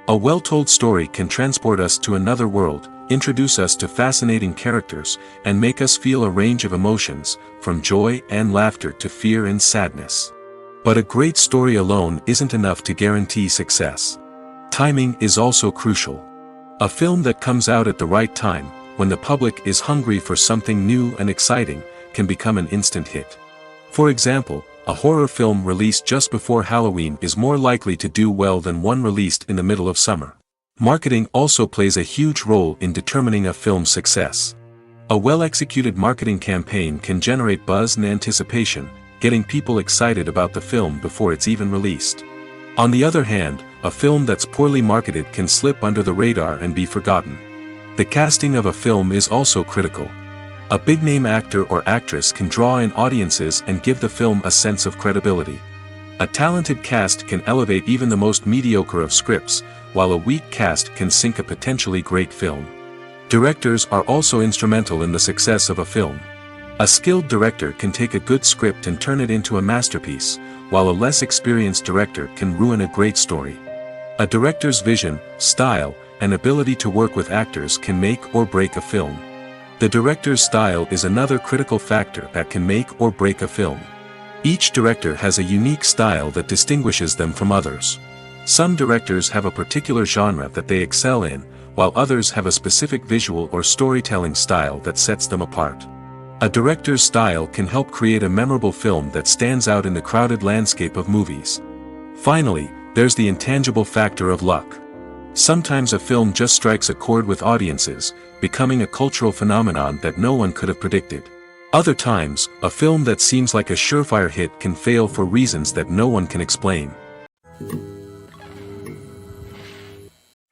A well-told story can transport us to another world, introduce us to fascinating characters, and make us feel a range of emotions, from joy and laughter to fear and sadness. But a great story alone isn't enough to guarantee success. Timing is also crucial. A film that comes out at the right time, when the public is hungry for something new and exciting, can become an instant hit. For example, a horror film released just before Halloween is more likely to do well than one released in the middle of summer. Marketing also plays a huge role in determining a film's success. A well-executed marketing campaign can generate buzz and anticipation, getting people excited about the film before it's even released. On the other hand, a film that's poorly marketed can slip under the radar and be forgotten. The casting of a film is also critical. A big-name actor or actress can draw in audiences and give the film a sense of credibility. A talented cast can elevate even the most mediocre of scripts, while a weak cast can sink a potentially great film. Directors are also instrumental in the success of a film. A skilled director can take a good script and turn it into a masterpiece, while a less experienced director can ruin a great story. A director's vision, style, and ability to work with actors can make or break a film. The director's style is another critical factor that can make or break a film. Each director has a unique style that distinguishes them from others. Some directors have a particular genre that they excel in, while others have a specific visual or storytelling style that sets them apart. A director's style can help create a memorable film that stands out in the crowded landscape of movies. Finally, there's the intangible factor of luck. Sometimes a film just strikes a chord with audiences, becoming a cultural phenomenon that no one could have predicted. Other times, a film that seems like a surefire hit can fail for reasons that no one can explain.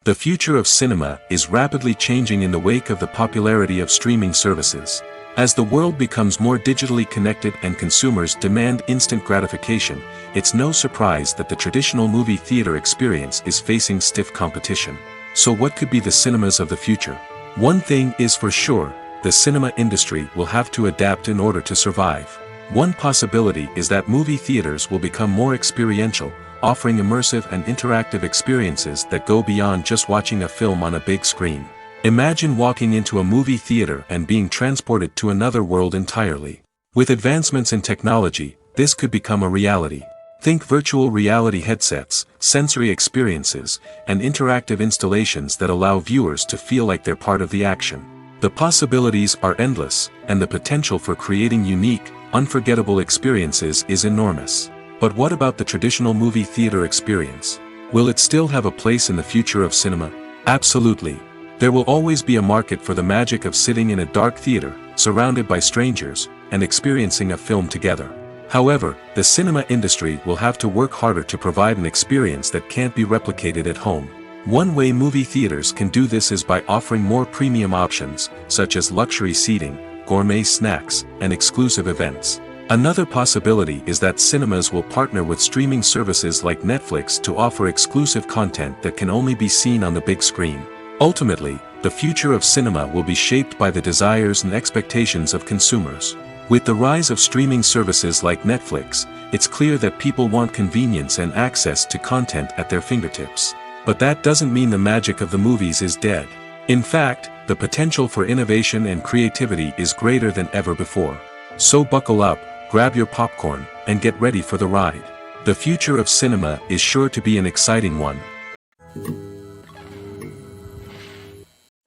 The future of cinema is rapidly changing in the wake of the popularity of streaming services. As the world becomes more digitally connected and consumers demand instant gratification, it's no surprise that the traditional movie theater experience is facing stiff competition. So what could be the cinemas of the future? One thing is for sure, the cinema industry will have to adapt in order to survive. One possibility is that movie theaters will become more experiential, offering immersive and interactive experiences that go beyond just watching a film on a big screen. Imagine walking into a movie theater and being transported to another world entirely. With advancements in technology, this could become a reality. Think virtual reality headsets, sensory experiences, and interactive installations that allow viewers to feel like they're part of the action. The possibilities are endless, and the potential for creating unique, unforgettable experiences is enormous. But what about the traditional movie theater experience? Will it still have a place in the future of cinema? Absolutely. There will always be a market for the magic of sitting in a dark theater, surrounded by strangers, and experiencing a film together. However, the cinema industry will have to work harder to provide an experience that can't be replicated at home. One way movie theaters can do this is by offering more premium options, such as luxury seating, gourmet snacks, and exclusive events. Another possibility is that cinemas will partner with streaming services like Netflix to offer exclusive content that can only be seen on the big screen. Ultimately, the future of cinema will be shaped by the desires and expectations of consumers. With the rise of streaming services like Netflix, it's clear that people want convenience and access to content at their fingertips. But that doesn't mean the magic of the movies is dead. In fact, the potential for innovation and creativity is greater than ever before. So buckle up, grab your popcorn, and get ready for the ride. The future of cinema is sure to be an exciting one.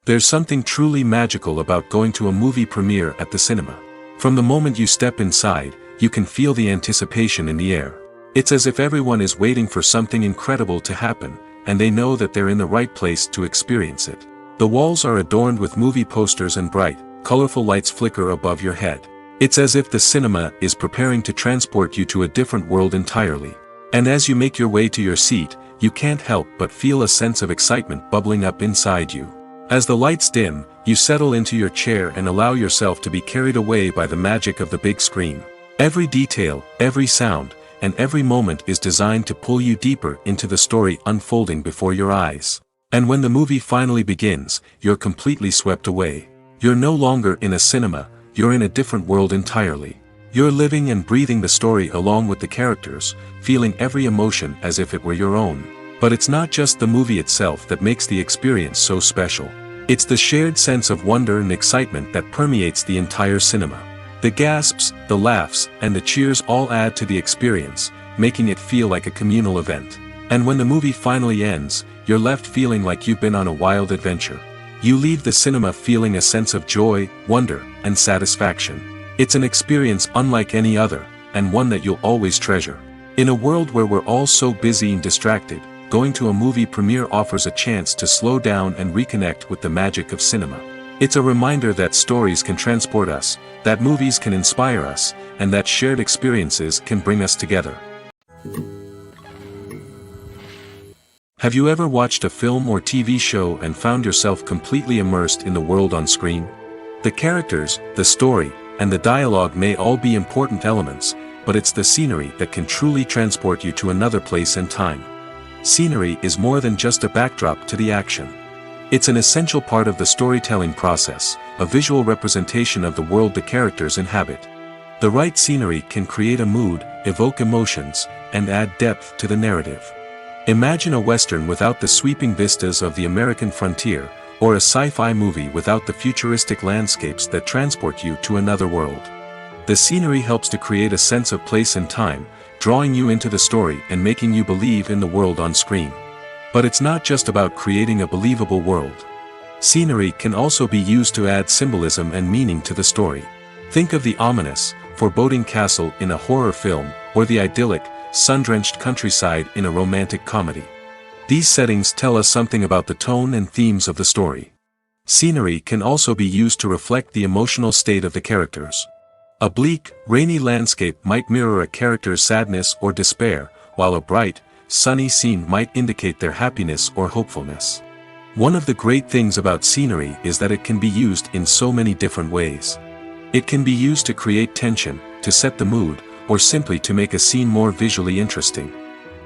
There's something truly magical about going to a movie premiere at the cinema. From the moment you step inside, you can feel the anticipation in the air. It's as if everyone is waiting for something incredible to happen, and they know that they're in the right place to experience it. The walls are adorned with movie posters and bright, colorful lights flicker above your head. It's as if the cinema is preparing to transport you to a different world entirely. And as you make your way to your seat, you can't help but feel a sense of excitement bubbling up inside you. As the lights dim, you settle into your chair and allow yourself to be carried away by the magic of the big screen. Every detail, every sound, and every moment is designed to pull you deeper into the story unfolding before your eyes. And when the movie finally begins, you're completely swept away. You're no longer in a cinema, you're in a different world entirely. You're living and breathing the story along with the characters, feeling every emotion as if it were your own. But it's not just the movie itself that makes the experience so special. It's the shared sense of wonder and excitement that permeates the entire cinema. The gasps, the laughs, and the cheers all add to the experience, making it feel like a communal event. And when the movie finally ends, you're left feeling like you've been on a wild adventure. You leave the cinema feeling a sense of joy, wonder, and satisfaction. It's an experience unlike any other, and one that you'll always treasure. In a world where we're all so busy and distracted, going to a movie premiere offers a chance to slow down and reconnect with the magic of cinema. It's a reminder that stories can transport us, that movies can inspire us, and that shared experiences can bring us together. Have you ever watched a film or TV show and found yourself completely immersed in the world on screen? The characters, the story, and the dialogue may all be important elements, but it's the scenery that can truly transport you to another place and time. Scenery is more than just a backdrop to the action. It's an essential part of the storytelling process, a visual representation of the world the characters inhabit. The right scenery can create a mood, evoke emotions, and add depth to the narrative. Imagine a Western without the sweeping vistas of the American frontier, or a sci-fi movie without the futuristic landscapes that transport you to another world. The scenery helps to create a sense of place and time, drawing you into the story and making you believe in the world on screen. But it's not just about creating a believable world. Scenery can also be used to add symbolism and meaning to the story. Think of the ominous, foreboding castle in a horror film, or the idyllic, sun-drenched countryside in a romantic comedy. These settings tell us something about the tone and themes of the story. Scenery can also be used to reflect the emotional state of the characters. A bleak, rainy landscape might mirror a character's sadness or despair, while a bright, sunny scene might indicate their happiness or hopefulness. One of the great things about scenery is that it can be used in so many different ways. It can be used to create tension, to set the mood, or simply to make a scene more visually interesting.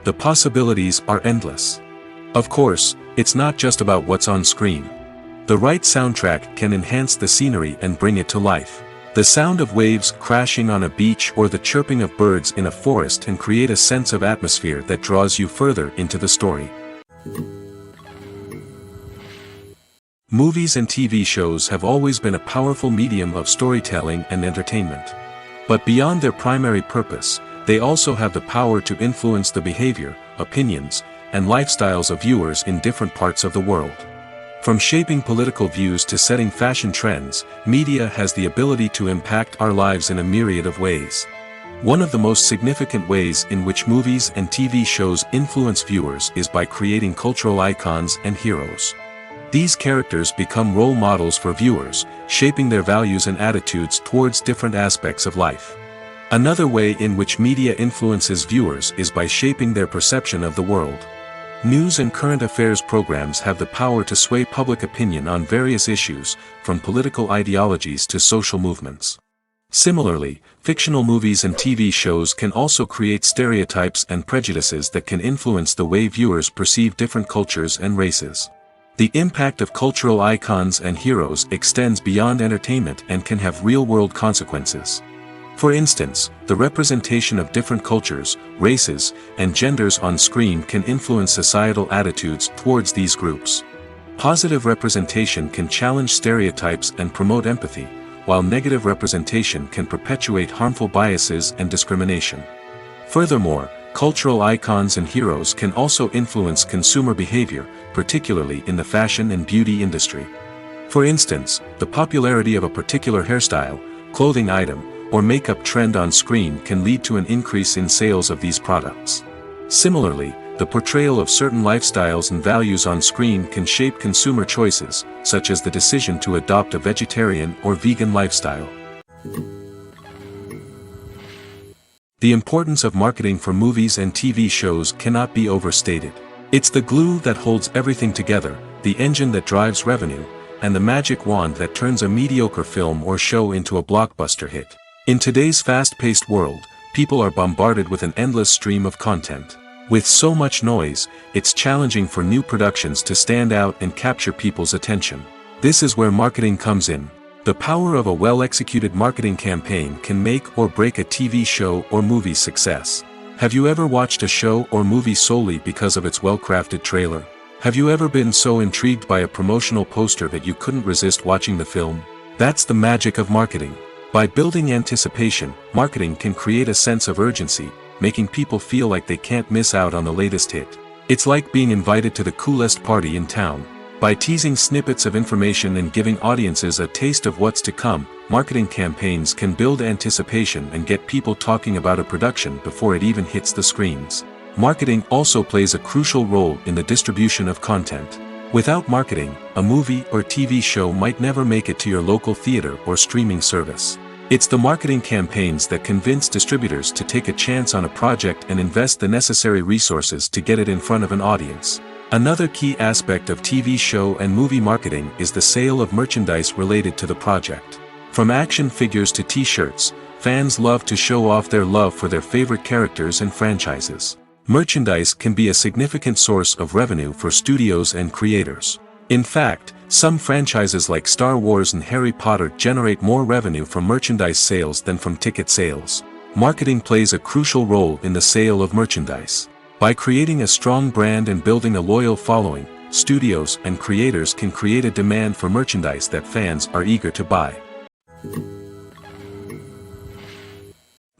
The possibilities are endless. Of course, it's not just about what's on screen. The right soundtrack can enhance the scenery and bring it to life. The sound of waves crashing on a beach or the chirping of birds in a forest can create a sense of atmosphere that draws you further into the story. Movies and TV shows have always been a powerful medium of storytelling and entertainment. But beyond their primary purpose, they also have the power to influence the behavior, opinions, and lifestyles of viewers in different parts of the world. From shaping political views to setting fashion trends, media has the ability to impact our lives in a myriad of ways. One of the most significant ways in which movies and TV shows influence viewers is by creating cultural icons and heroes. These characters become role models for viewers, shaping their values and attitudes towards different aspects of life. Another way in which media influences viewers is by shaping their perception of the world. News and current affairs programs have the power to sway public opinion on various issues, from political ideologies to social movements. Similarly, fictional movies and TV shows can also create stereotypes and prejudices that can influence the way viewers perceive different cultures and races. The impact of cultural icons and heroes extends beyond entertainment and can have real-world consequences. For instance, the representation of different cultures, races, and genders on screen can influence societal attitudes towards these groups. Positive representation can challenge stereotypes and promote empathy, while negative representation can perpetuate harmful biases and discrimination. Furthermore, cultural icons and heroes can also influence consumer behavior, particularly in the fashion and beauty industry. For instance, the popularity of a particular hairstyle, clothing item, or makeup trend on screen can lead to an increase in sales of these products. Similarly, the portrayal of certain lifestyles and values on screen can shape consumer choices, such as the decision to adopt a vegetarian or vegan lifestyle. The importance of marketing for movies and TV shows cannot be overstated. It's the glue that holds everything together, the engine that drives revenue, and the magic wand that turns a mediocre film or show into a blockbuster hit. In today's fast-paced world, people are bombarded with an endless stream of content. With so much noise, it's challenging for new productions to stand out and capture people's attention. This is where marketing comes in. The power of a well-executed marketing campaign can make or break a TV show or movie's success. Have you ever watched a show or movie solely because of its well-crafted trailer? Have you ever been so intrigued by a promotional poster that you couldn't resist watching the film? That's the magic of marketing. By building anticipation, marketing can create a sense of urgency, making people feel like they can't miss out on the latest hit. It's like being invited to the coolest party in town. By teasing snippets of information and giving audiences a taste of what's to come, marketing campaigns can build anticipation and get people talking about a production before it even hits the screens. Marketing also plays a crucial role in the distribution of content. Without marketing, a movie or TV show might never make it to your local theater or streaming service. It's the marketing campaigns that convince distributors to take a chance on a project and invest the necessary resources to get it in front of an audience. Another key aspect of TV show and movie marketing is the sale of merchandise related to the project. From action figures to t-shirts, fans love to show off their love for their favorite characters and franchises. Merchandise can be a significant source of revenue for studios and creators. In fact, some franchises like Star Wars and Harry Potter generate more revenue from merchandise sales than from ticket sales. Marketing plays a crucial role in the sale of merchandise. By creating a strong brand and building a loyal following, studios and creators can create a demand for merchandise that fans are eager to buy.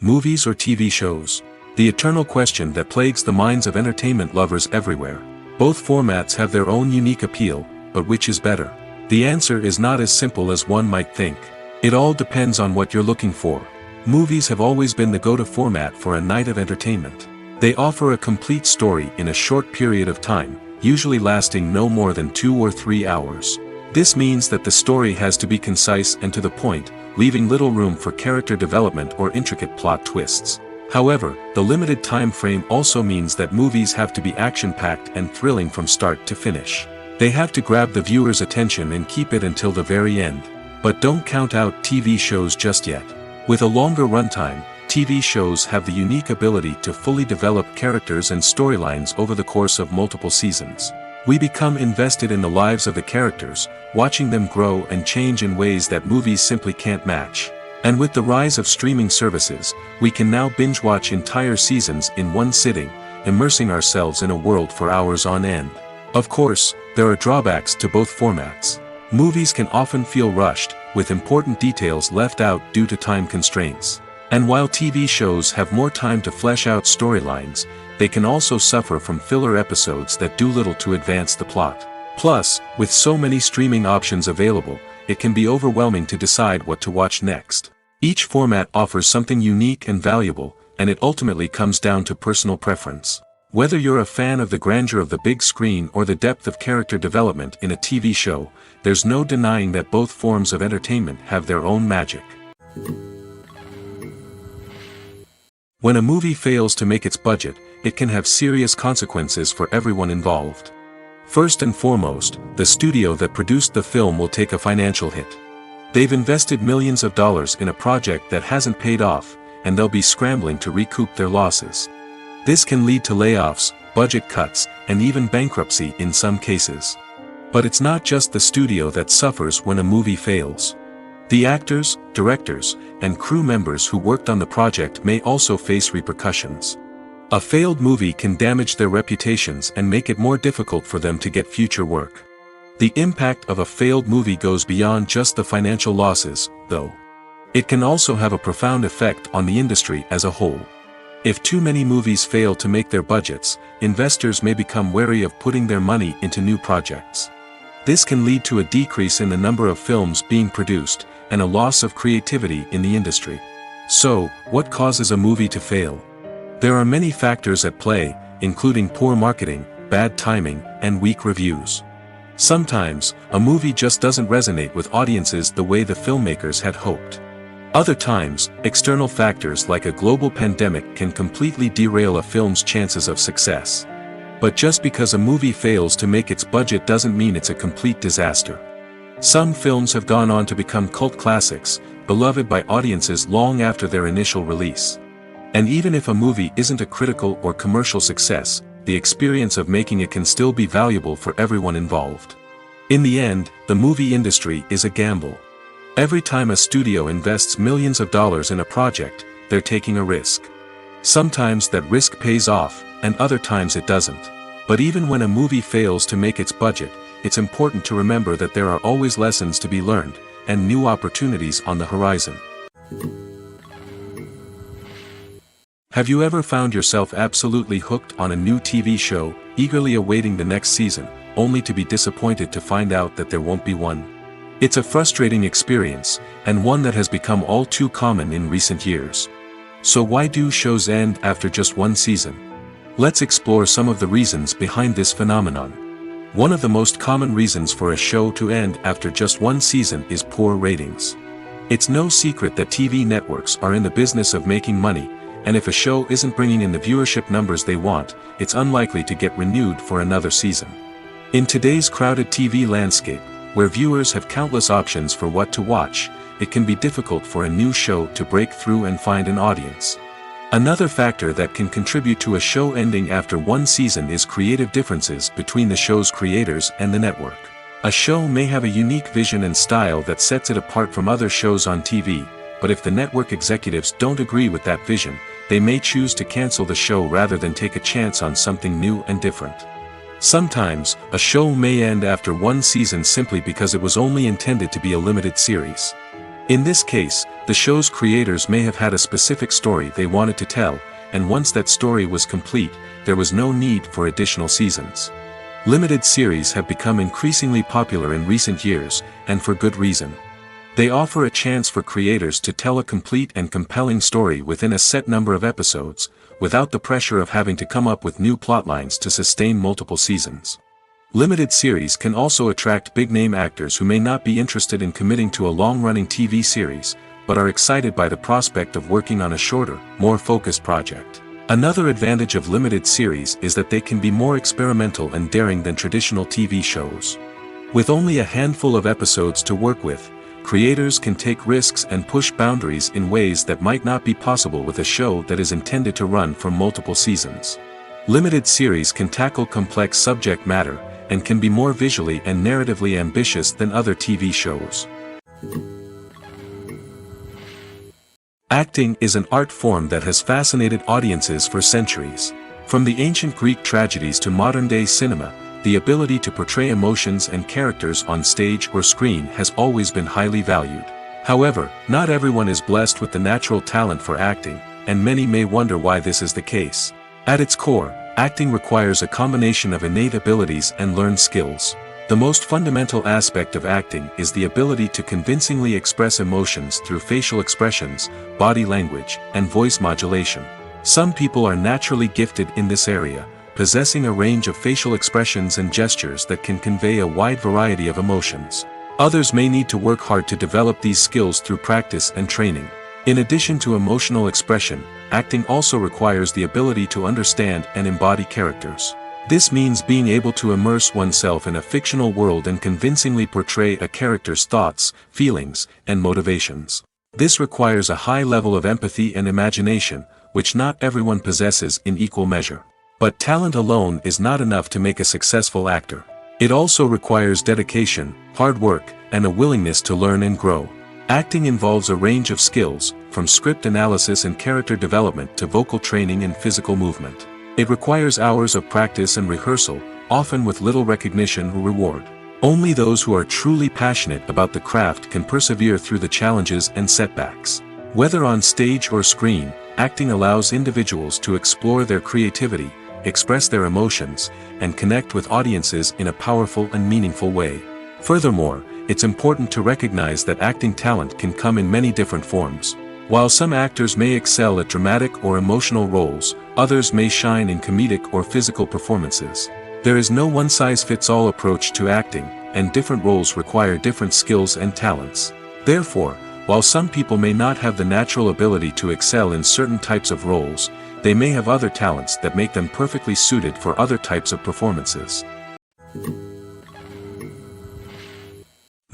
Movies or TV shows? The eternal question that plagues the minds of entertainment lovers everywhere. Both formats have their own unique appeal, but which is better? The answer is not as simple as one might think. It all depends on what you're looking for. Movies have always been the go-to format for a night of entertainment. They offer a complete story in a short period of time, usually lasting no more than 2 or 3 hours. This means that the story has to be concise and to the point, leaving little room for character development or intricate plot twists. However, the limited time frame also means that movies have to be action-packed and thrilling from start to finish. They have to grab the viewer's attention and keep it until the very end. But don't count out TV shows just yet. With a longer runtime, TV shows have the unique ability to fully develop characters and storylines over the course of multiple seasons. We become invested in the lives of the characters, watching them grow and change in ways that movies simply can't match. And with the rise of streaming services, we can now binge-watch entire seasons in one sitting, immersing ourselves in a world for hours on end. Of course, there are drawbacks to both formats. Movies can often feel rushed, with important details left out due to time constraints. And while TV shows have more time to flesh out storylines, they can also suffer from filler episodes that do little to advance the plot. Plus, with so many streaming options available, it can be overwhelming to decide what to watch next. Each format offers something unique and valuable, and it ultimately comes down to personal preference. Whether you're a fan of the grandeur of the big screen or the depth of character development in a TV show, there's no denying that both forms of entertainment have their own magic. When a movie fails to make its budget, it can have serious consequences for everyone involved. First and foremost, the studio that produced the film will take a financial hit. They've invested millions of dollars in a project that hasn't paid off, and they'll be scrambling to recoup their losses. This can lead to layoffs, budget cuts, and even bankruptcy in some cases. But it's not just the studio that suffers when a movie fails. The actors, directors, and crew members who worked on the project may also face repercussions. A failed movie can damage their reputations and make it more difficult for them to get future work. The impact of a failed movie goes beyond just the financial losses, though. It can also have a profound effect on the industry as a whole. If too many movies fail to make their budgets, investors may become wary of putting their money into new projects. This can lead to a decrease in the number of films being produced, and a loss of creativity in the industry. So, what causes a movie to fail? There are many factors at play, including poor marketing, bad timing, and weak reviews. Sometimes, a movie just doesn't resonate with audiences the way the filmmakers had hoped. Other times, external factors like a global pandemic can completely derail a film's chances of success. But just because a movie fails to make its budget doesn't mean it's a complete disaster. Some films have gone on to become cult classics, beloved by audiences long after their initial release. And even if a movie isn't a critical or commercial success, the experience of making it can still be valuable for everyone involved. In the end, the movie industry is a gamble. Every time a studio invests millions of dollars in a project, they're taking a risk. Sometimes that risk pays off, and other times it doesn't. But even when a movie fails to make its budget, it's important to remember that there are always lessons to be learned, and new opportunities on the horizon. Have you ever found yourself absolutely hooked on a new TV show, eagerly awaiting the next season, only to be disappointed to find out that there won't be one? It's a frustrating experience, and one that has become all too common in recent years. So why do shows end after just one season? Let's explore some of the reasons behind this phenomenon. One of the most common reasons for a show to end after just one season is poor ratings. It's no secret that TV networks are in the business of making money, and if a show isn't bringing in the viewership numbers they want, it's unlikely to get renewed for another season. In today's crowded TV landscape, where viewers have countless options for what to watch, it can be difficult for a new show to break through and find an audience. Another factor that can contribute to a show ending after one season is creative differences between the show's creators and the network. A show may have a unique vision and style that sets it apart from other shows on TV, but if the network executives don't agree with that vision, they may choose to cancel the show rather than take a chance on something new and different. Sometimes, a show may end after one season simply because it was only intended to be a limited series. In this case, the show's creators may have had a specific story they wanted to tell, and once that story was complete, there was no need for additional seasons. Limited series have become increasingly popular in recent years, and for good reason. They offer a chance for creators to tell a complete and compelling story within a set number of episodes, without the pressure of having to come up with new plotlines to sustain multiple seasons. Limited series can also attract big-name actors who may not be interested in committing to a long-running TV series, but are excited by the prospect of working on a shorter, more focused project. Another advantage of limited series is that they can be more experimental and daring than traditional TV shows. With only a handful of episodes to work with, creators can take risks and push boundaries in ways that might not be possible with a show that is intended to run for multiple seasons. Limited series can tackle complex subject matter, and can be more visually and narratively ambitious than other TV shows. Acting is an art form that has fascinated audiences for centuries. From the ancient Greek tragedies to modern-day cinema, the ability to portray emotions and characters on stage or screen has always been highly valued. However, not everyone is blessed with the natural talent for acting, and many may wonder why this is the case. At its core, acting requires a combination of innate abilities and learned skills. The most fundamental aspect of acting is the ability to convincingly express emotions through facial expressions, body language, and voice modulation. Some people are naturally gifted in this area, possessing a range of facial expressions and gestures that can convey a wide variety of emotions. Others may need to work hard to develop these skills through practice and training. In addition to emotional expression, acting also requires the ability to understand and embody characters. This means being able to immerse oneself in a fictional world and convincingly portray a character's thoughts, feelings, and motivations. This requires a high level of empathy and imagination, which not everyone possesses in equal measure. But talent alone is not enough to make a successful actor. It also requires dedication, hard work, and a willingness to learn and grow. Acting involves a range of skills, from script analysis and character development to vocal training and physical movement. It requires hours of practice and rehearsal, often with little recognition or reward. Only those who are truly passionate about the craft can persevere through the challenges and setbacks. Whether on stage or screen, acting allows individuals to explore their creativity, express their emotions, and connect with audiences in a powerful and meaningful way. Furthermore, it's important to recognize that acting talent can come in many different forms. While some actors may excel at dramatic or emotional roles, others may shine in comedic or physical performances. There is no one-size-fits-all approach to acting, and different roles require different skills and talents. Therefore, while some people may not have the natural ability to excel in certain types of roles, they may have other talents that make them perfectly suited for other types of performances.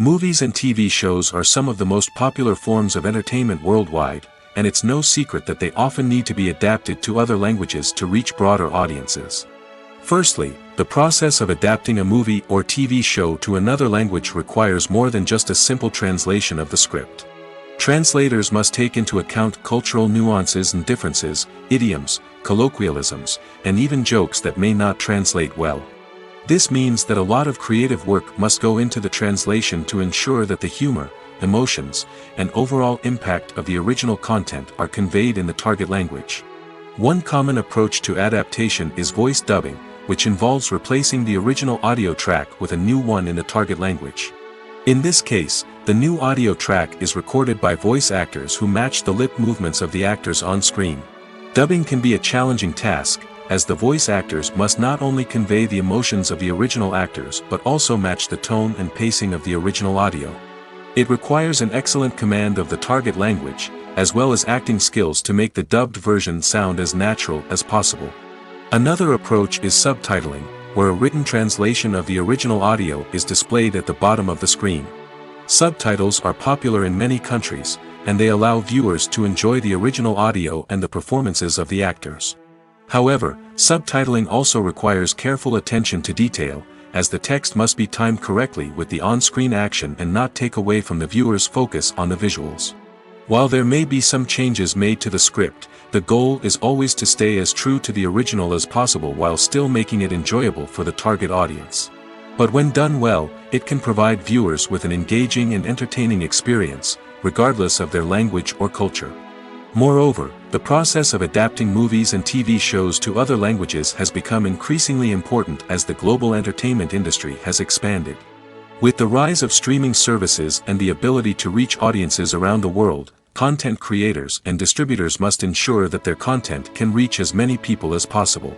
Movies and TV shows are some of the most popular forms of entertainment worldwide, and it's no secret that they often need to be adapted to other languages to reach broader audiences. Firstly, the process of adapting a movie or TV show to another language requires more than just a simple translation of the script. Translators must take into account cultural nuances and differences, idioms, colloquialisms, and even jokes that may not translate well. This means that a lot of creative work must go into the translation to ensure that the humor, emotions, and overall impact of the original content are conveyed in the target language. One common approach to adaptation is voice dubbing, which involves replacing the original audio track with a new one in the target language. In this case, the new audio track is recorded by voice actors who match the lip movements of the actors on screen. Dubbing can be a challenging task, as the voice actors must not only convey the emotions of the original actors but also match the tone and pacing of the original audio. It requires an excellent command of the target language, as well as acting skills to make the dubbed version sound as natural as possible. Another approach is subtitling, where a written translation of the original audio is displayed at the bottom of the screen. Subtitles are popular in many countries, and they allow viewers to enjoy the original audio and the performances of the actors. However, subtitling also requires careful attention to detail, as the text must be timed correctly with the on-screen action and not take away from the viewer's focus on the visuals. While there may be some changes made to the script, the goal is always to stay as true to the original as possible while still making it enjoyable for the target audience. But when done well, it can provide viewers with an engaging and entertaining experience, regardless of their language or culture. Moreover, the process of adapting movies and TV shows to other languages has become increasingly important as the global entertainment industry has expanded. With the rise of streaming services and the ability to reach audiences around the world, content creators and distributors must ensure that their content can reach as many people as possible.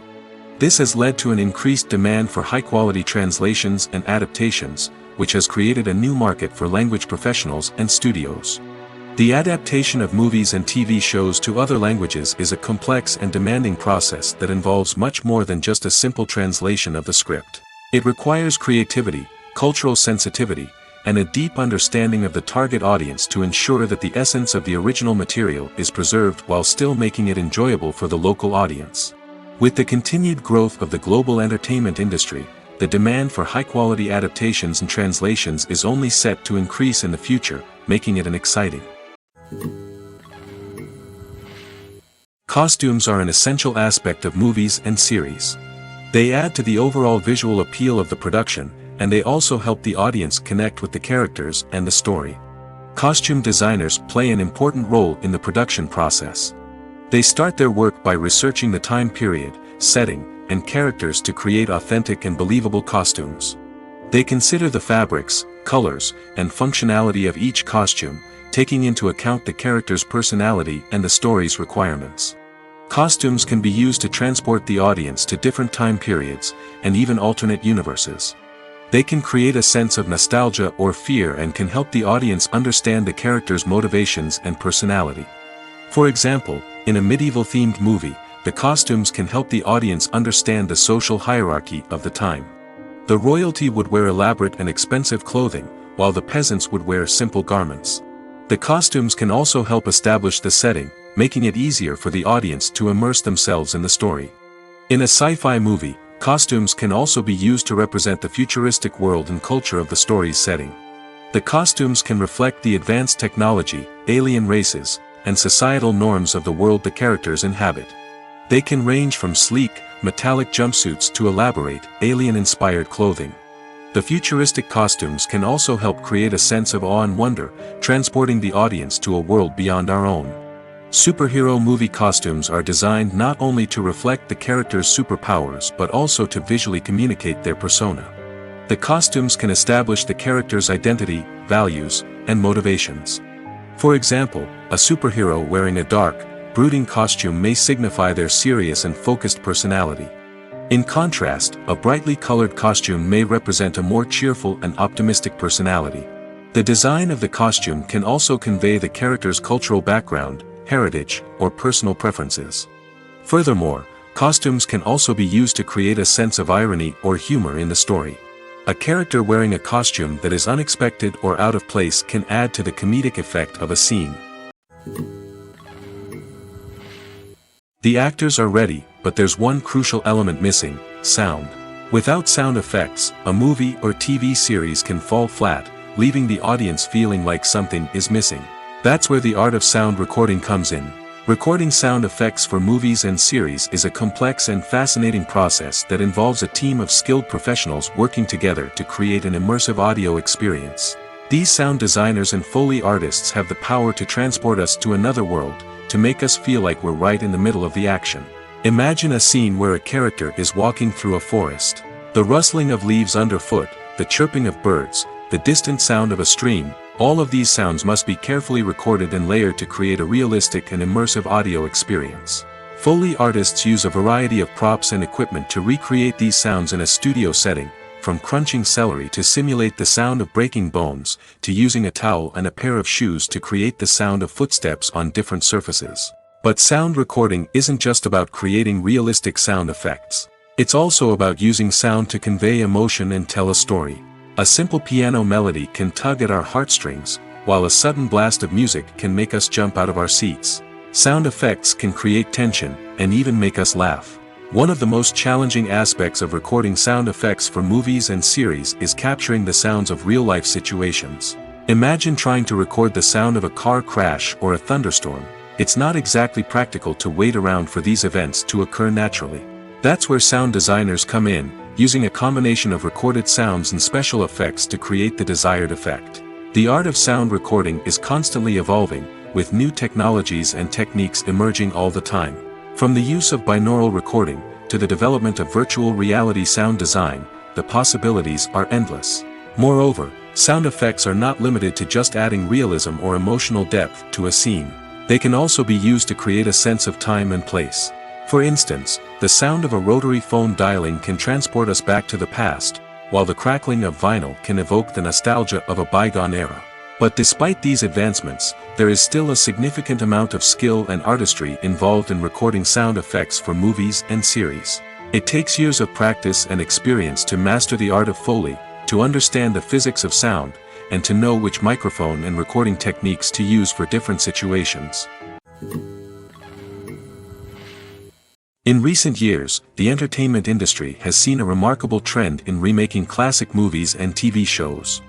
This has led to an increased demand for high-quality translations and adaptations, which has created a new market for language professionals and studios. The adaptation of movies and TV shows to other languages is a complex and demanding process that involves much more than just a simple translation of the script. It requires creativity, cultural sensitivity, and a deep understanding of the target audience to ensure that the essence of the original material is preserved while still making it enjoyable for the local audience. With the continued growth of the global entertainment industry, the demand for high-quality adaptations and translations is only set to increase in the future, making it an exciting. Costumes are an essential aspect of movies and series. They add to the overall visual appeal of the production, and they also help the audience connect with the characters and the story. Costume designers play an important role in the production process. They start their work by researching the time period, setting, and characters to create authentic and believable costumes. They consider the fabrics, colors, and functionality of each costume, taking into account the character's personality and the story's requirements. Costumes can be used to transport the audience to different time periods, and even alternate universes. They can create a sense of nostalgia or fear and can help the audience understand the character's motivations and personality. For example, in a medieval-themed movie, the costumes can help the audience understand the social hierarchy of the time. The royalty would wear elaborate and expensive clothing, while the peasants would wear simple garments. The costumes can also help establish the setting, making it easier for the audience to immerse themselves in the story. In a sci-fi movie, costumes can also be used to represent the futuristic world and culture of the story's setting. The costumes can reflect the advanced technology, alien races, and societal norms of the world the characters inhabit. They can range from sleek, metallic jumpsuits to elaborate, alien-inspired clothing. The futuristic costumes can also help create a sense of awe and wonder, transporting the audience to a world beyond our own. Superhero movie costumes are designed not only to reflect the character's superpowers but also to visually communicate their persona. The costumes can establish the character's identity, values, and motivations. For example, a superhero wearing a dark, brooding costume may signify their serious and focused personality. In contrast, a brightly colored costume may represent a more cheerful and optimistic personality. The design of the costume can also convey the character's cultural background, heritage, or personal preferences. Furthermore, costumes can also be used to create a sense of irony or humor in the story. A character wearing a costume that is unexpected or out of place can add to the comedic effect of a scene. The actors are ready, but there's one crucial element missing: sound. Without sound effects, a movie or TV series can fall flat, leaving the audience feeling like something is missing. That's where the art of sound recording comes in. Recording sound effects for movies and series is a complex and fascinating process that involves a team of skilled professionals working together to create an immersive audio experience. These sound designers and Foley artists have the power to transport us to another world, to make us feel like we're right in the middle of the action. Imagine a scene where a character is walking through a forest. The rustling of leaves underfoot, the chirping of birds, the distant sound of a stream, all of these sounds must be carefully recorded and layered to create a realistic and immersive audio experience. Foley artists use a variety of props and equipment to recreate these sounds in a studio setting, from crunching celery to simulate the sound of breaking bones, to using a towel and a pair of shoes to create the sound of footsteps on different surfaces. But sound recording isn't just about creating realistic sound effects. It's also about using sound to convey emotion and tell a story. A simple piano melody can tug at our heartstrings, while a sudden blast of music can make us jump out of our seats. Sound effects can create tension, and even make us laugh. One of the most challenging aspects of recording sound effects for movies and series is capturing the sounds of real-life situations. Imagine trying to record the sound of a car crash or a thunderstorm. It's not exactly practical to wait around for these events to occur naturally. That's where sound designers come in, using a combination of recorded sounds and special effects to create the desired effect. The art of sound recording is constantly evolving, with new technologies and techniques emerging all the time. From the use of binaural recording, to the development of virtual reality sound design, the possibilities are endless. Moreover, sound effects are not limited to just adding realism or emotional depth to a scene. They can also be used to create a sense of time and place. For instance, the sound of a rotary phone dialing can transport us back to the past, while the crackling of vinyl can evoke the nostalgia of a bygone era. But despite these advancements, there is still a significant amount of skill and artistry involved in recording sound effects for movies and series. It takes years of practice and experience to master the art of Foley, to understand the physics of sound, and to know which microphone and recording techniques to use for different situations. In recent years, the entertainment industry has seen a remarkable trend in remaking classic movies and TV shows.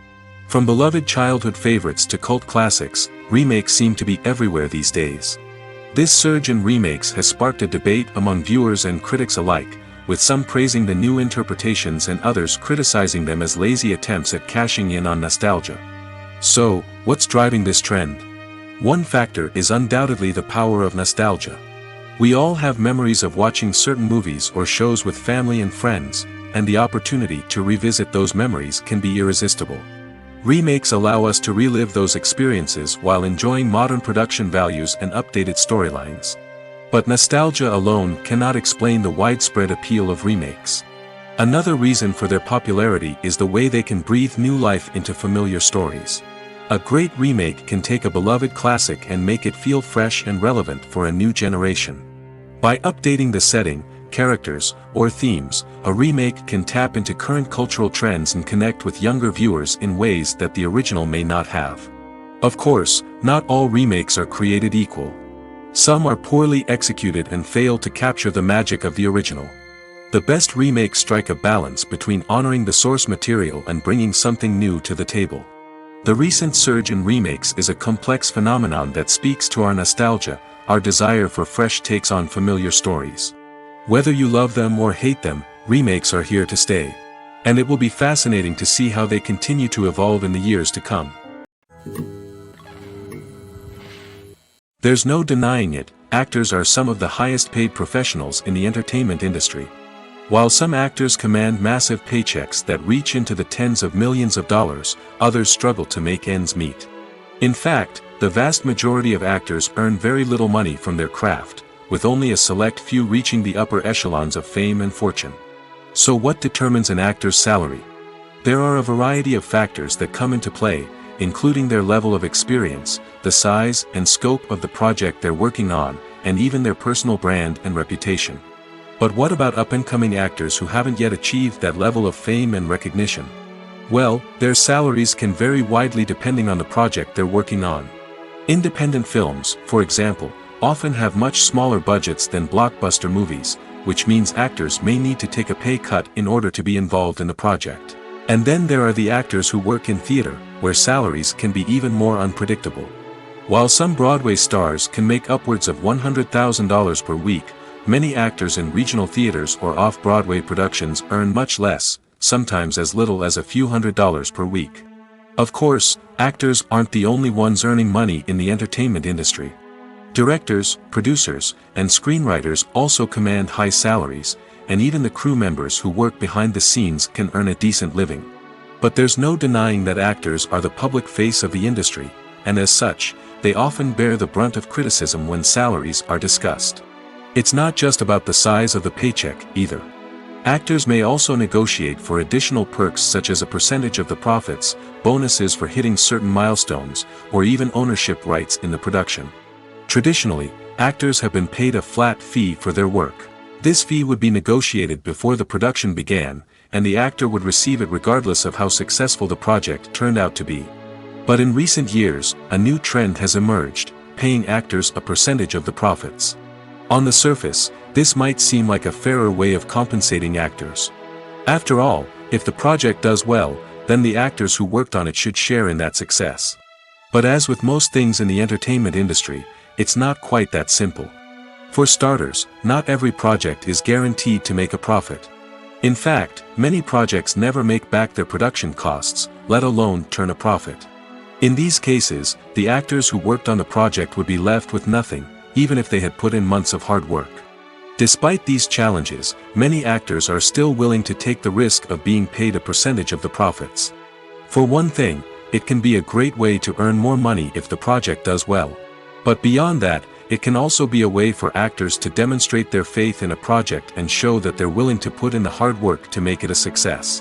From beloved childhood favorites to cult classics, remakes seem to be everywhere these days. This surge in remakes has sparked a debate among viewers and critics alike, with some praising the new interpretations and others criticizing them as lazy attempts at cashing in on nostalgia. So, what's driving this trend? One factor is undoubtedly the power of nostalgia. We all have memories of watching certain movies or shows with family and friends, and the opportunity to revisit those memories can be irresistible. Remakes allow us to relive those experiences while enjoying modern production values and updated storylines. But nostalgia alone cannot explain the widespread appeal of remakes. Another reason for their popularity is the way they can breathe new life into familiar stories. A great remake can take a beloved classic and make it feel fresh and relevant for a new generation. By updating the setting, characters, or themes, a remake can tap into current cultural trends and connect with younger viewers in ways that the original may not have. Of course, not all remakes are created equal. Some are poorly executed and fail to capture the magic of the original. The best remakes strike a balance between honoring the source material and bringing something new to the table. The recent surge in remakes is a complex phenomenon that speaks to our nostalgia, our desire for fresh takes on familiar stories. Whether you love them or hate them, remakes are here to stay. And it will be fascinating to see how they continue to evolve in the years to come. There's no denying it, actors are some of the highest paid professionals in the entertainment industry. While some actors command massive paychecks that reach into the tens of millions of dollars, others struggle to make ends meet. In fact, the vast majority of actors earn very little money from their craft, with only a select few reaching the upper echelons of fame and fortune. So what determines an actor's salary? There are a variety of factors that come into play, including their level of experience, the size and scope of the project they're working on, and even their personal brand and reputation. But what about up-and-coming actors who haven't yet achieved that level of fame and recognition? Well, their salaries can vary widely depending on the project they're working on. Independent films, for example, often have much smaller budgets than blockbuster movies, which means actors may need to take a pay cut in order to be involved in the project. And then there are the actors who work in theater, where salaries can be even more unpredictable. While some Broadway stars can make upwards of $100,000 per week, many actors in regional theaters or off-Broadway productions earn much less, sometimes as little as a few $100s per week. Of course, actors aren't the only ones earning money in the entertainment industry. Directors, producers, and screenwriters also command high salaries, and even the crew members who work behind the scenes can earn a decent living. But there's no denying that actors are the public face of the industry, and as such, they often bear the brunt of criticism when salaries are discussed. It's not just about the size of the paycheck, either. Actors may also negotiate for additional perks such as a percentage of the profits, bonuses for hitting certain milestones, or even ownership rights in the production. Traditionally, actors have been paid a flat fee for their work. This fee would be negotiated before the production began, and the actor would receive it regardless of how successful the project turned out to be. But in recent years, a new trend has emerged, paying actors a percentage of the profits. On the surface, this might seem like a fairer way of compensating actors. After all, if the project does well, then the actors who worked on it should share in that success. But as with most things in the entertainment industry, it's not quite that simple. For starters, not every project is guaranteed to make a profit. In fact, many projects never make back their production costs, let alone turn a profit. In these cases, the actors who worked on the project would be left with nothing, even if they had put in months of hard work. Despite these challenges, many actors are still willing to take the risk of being paid a percentage of the profits. For one thing, it can be a great way to earn more money if the project does well. But beyond that, it can also be a way for actors to demonstrate their faith in a project and show that they're willing to put in the hard work to make it a success.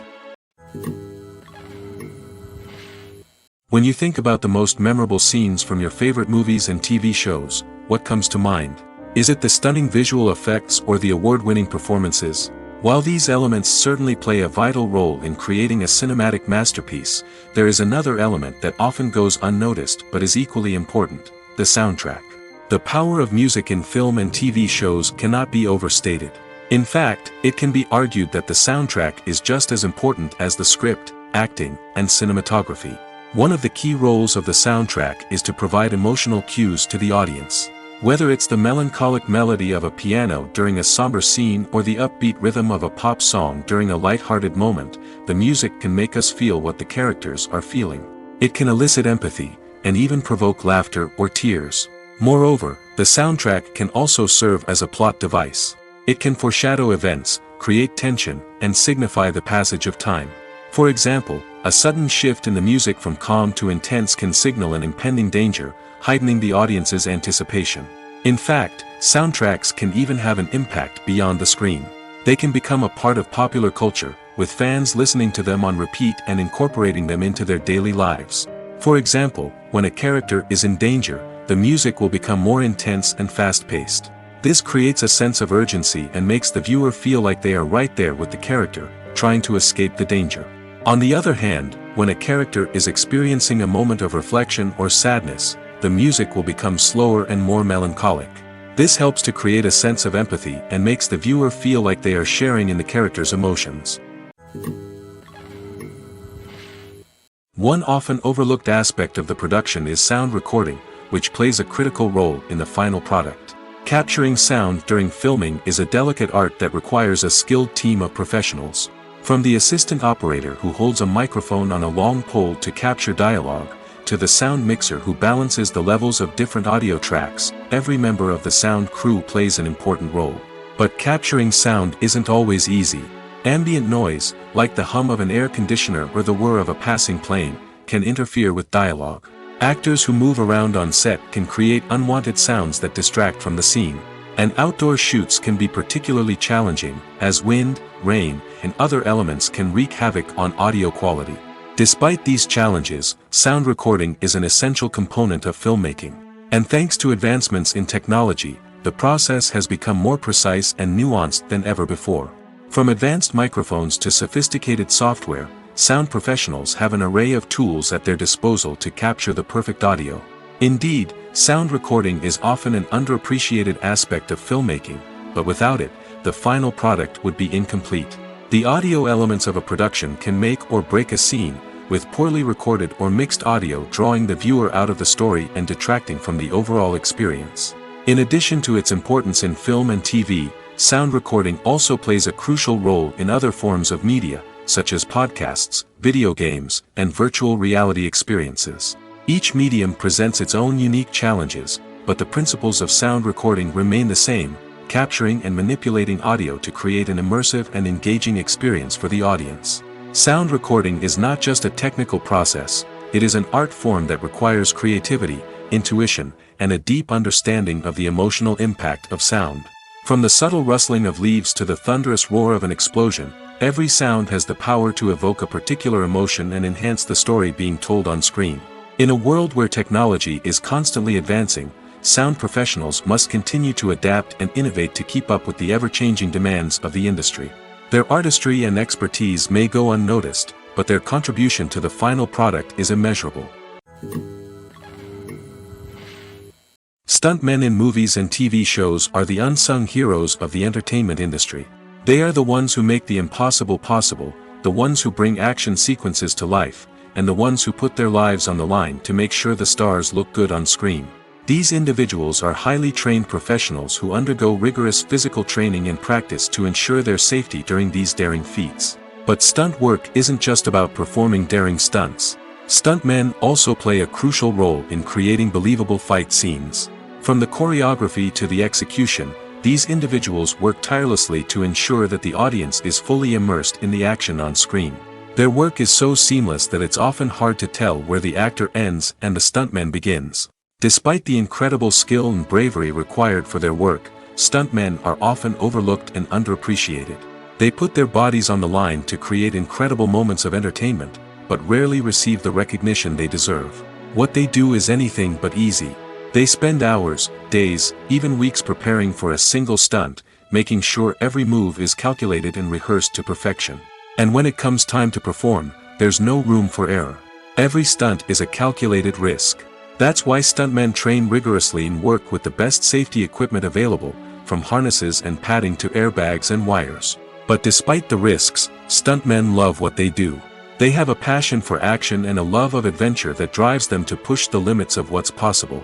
When you think about the most memorable scenes from your favorite movies and TV shows, what comes to mind? Is it the stunning visual effects or the award-winning performances? While these elements certainly play a vital role in creating a cinematic masterpiece, there is another element that often goes unnoticed but is equally important: the soundtrack. The power of music in film and TV shows cannot be overstated. In fact, it can be argued that the soundtrack is just as important as the script, acting, and cinematography. One of the key roles of the soundtrack is to provide emotional cues to the audience. Whether it's the melancholic melody of a piano during a somber scene or the upbeat rhythm of a pop song during a light-hearted moment, the music can make us feel what the characters are feeling. It can elicit empathy, and even provoke laughter or tears. Moreover, the soundtrack can also serve as a plot device. It can foreshadow events, create tension, and signify the passage of time. For example, a sudden shift in the music from calm to intense can signal an impending danger, heightening the audience's anticipation. In fact, soundtracks can even have an impact beyond the screen. They can become a part of popular culture, with fans listening to them on repeat and incorporating them into their daily lives. For example, when a character is in danger, the music will become more intense and fast-paced. This creates a sense of urgency and makes the viewer feel like they are right there with the character, trying to escape the danger. On the other hand, when a character is experiencing a moment of reflection or sadness, the music will become slower and more melancholic. This helps to create a sense of empathy and makes the viewer feel like they are sharing in the character's emotions. One often overlooked aspect of the production is sound recording, which plays a critical role in the final product. Capturing sound during filming is a delicate art that requires a skilled team of professionals. From the assistant operator who holds a microphone on a long pole to capture dialogue, to the sound mixer who balances the levels of different audio tracks, every member of the sound crew plays an important role. But capturing sound isn't always easy. Ambient noise, like the hum of an air conditioner or the whir of a passing plane, can interfere with dialogue. Actors who move around on set can create unwanted sounds that distract from the scene. And outdoor shoots can be particularly challenging, as wind, rain, and other elements can wreak havoc on audio quality. Despite these challenges, sound recording is an essential component of filmmaking. And thanks to advancements in technology, the process has become more precise and nuanced than ever before. From advanced microphones to sophisticated software, sound professionals have an array of tools at their disposal to capture the perfect audio. Indeed, sound recording is often an underappreciated aspect of filmmaking, but without it, the final product would be incomplete. The audio elements of a production can make or break a scene, with poorly recorded or mixed audio drawing the viewer out of the story and detracting from the overall experience. In addition to its importance in film and TV, sound recording also plays a crucial role in other forms of media, such as podcasts, video games, and virtual reality experiences. Each medium presents its own unique challenges, but the principles of sound recording remain the same, capturing and manipulating audio to create an immersive and engaging experience for the audience. Sound recording is not just a technical process, it is an art form that requires creativity, intuition, and a deep understanding of the emotional impact of sound. From the subtle rustling of leaves to the thunderous roar of an explosion, every sound has the power to evoke a particular emotion and enhance the story being told on screen. In a world where technology is constantly advancing, sound professionals must continue to adapt and innovate to keep up with the ever-changing demands of the industry. Their artistry and expertise may go unnoticed, but their contribution to the final product is immeasurable. Stuntmen in movies and TV shows are the unsung heroes of the entertainment industry. They are the ones who make the impossible possible, the ones who bring action sequences to life, and the ones who put their lives on the line to make sure the stars look good on screen. These individuals are highly trained professionals who undergo rigorous physical training and practice to ensure their safety during these daring feats. But stunt work isn't just about performing daring stunts. Stuntmen also play a crucial role in creating believable fight scenes. From the choreography to the execution, these individuals work tirelessly to ensure that the audience is fully immersed in the action on screen. Their work is so seamless that it's often hard to tell where the actor ends and the stuntman begins. Despite the incredible skill and bravery required for their work, stuntmen are often overlooked and underappreciated. They put their bodies on the line to create incredible moments of entertainment, but rarely receive the recognition they deserve. What they do is anything but easy. They spend hours, days, even weeks preparing for a single stunt, making sure every move is calculated and rehearsed to perfection. And when it comes time to perform, there's no room for error. Every stunt is a calculated risk. That's why stuntmen train rigorously and work with the best safety equipment available, from harnesses and padding to airbags and wires. But despite the risks, stuntmen love what they do. They have a passion for action and a love of adventure that drives them to push the limits of what's possible.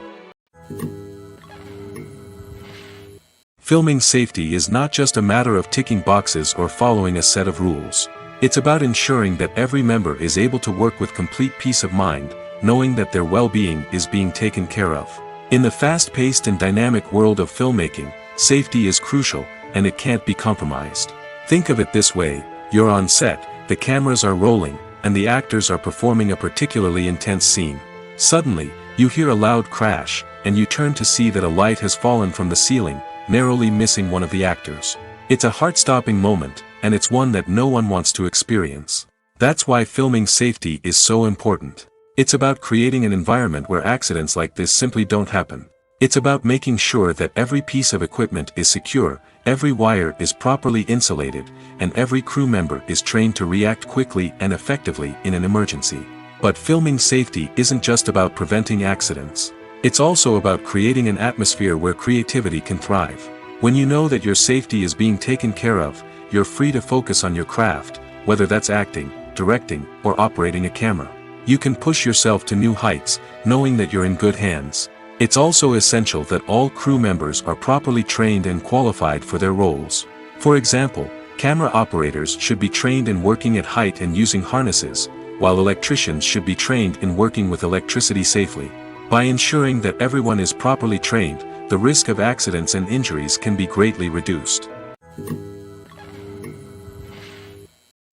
Filming safety is not just a matter of ticking boxes or following a set of rules. It's about ensuring that every member is able to work with complete peace of mind, knowing that their well-being is being taken care of. In the fast-paced and dynamic world of filmmaking, safety is crucial, and it can't be compromised. Think of it this way: you're on set, the cameras are rolling, and the actors are performing a particularly intense scene. Suddenly, you hear a loud crash, and you turn to see that a light has fallen from the ceiling, narrowly missing one of the actors. It's a heart-stopping moment, and it's one that no one wants to experience. That's why filming safety is so important. It's about creating an environment where accidents like this simply don't happen. It's about making sure that every piece of equipment is secure, every wire is properly insulated, and every crew member is trained to react quickly and effectively in an emergency. But filming safety isn't just about preventing accidents. It's also about creating an atmosphere where creativity can thrive. When you know that your safety is being taken care of, you're free to focus on your craft, whether that's acting, directing, or operating a camera. You can push yourself to new heights, knowing that you're in good hands. It's also essential that all crew members are properly trained and qualified for their roles. For example, camera operators should be trained in working at height and using harnesses, while electricians should be trained in working with electricity safely. By ensuring that everyone is properly trained, the risk of accidents and injuries can be greatly reduced.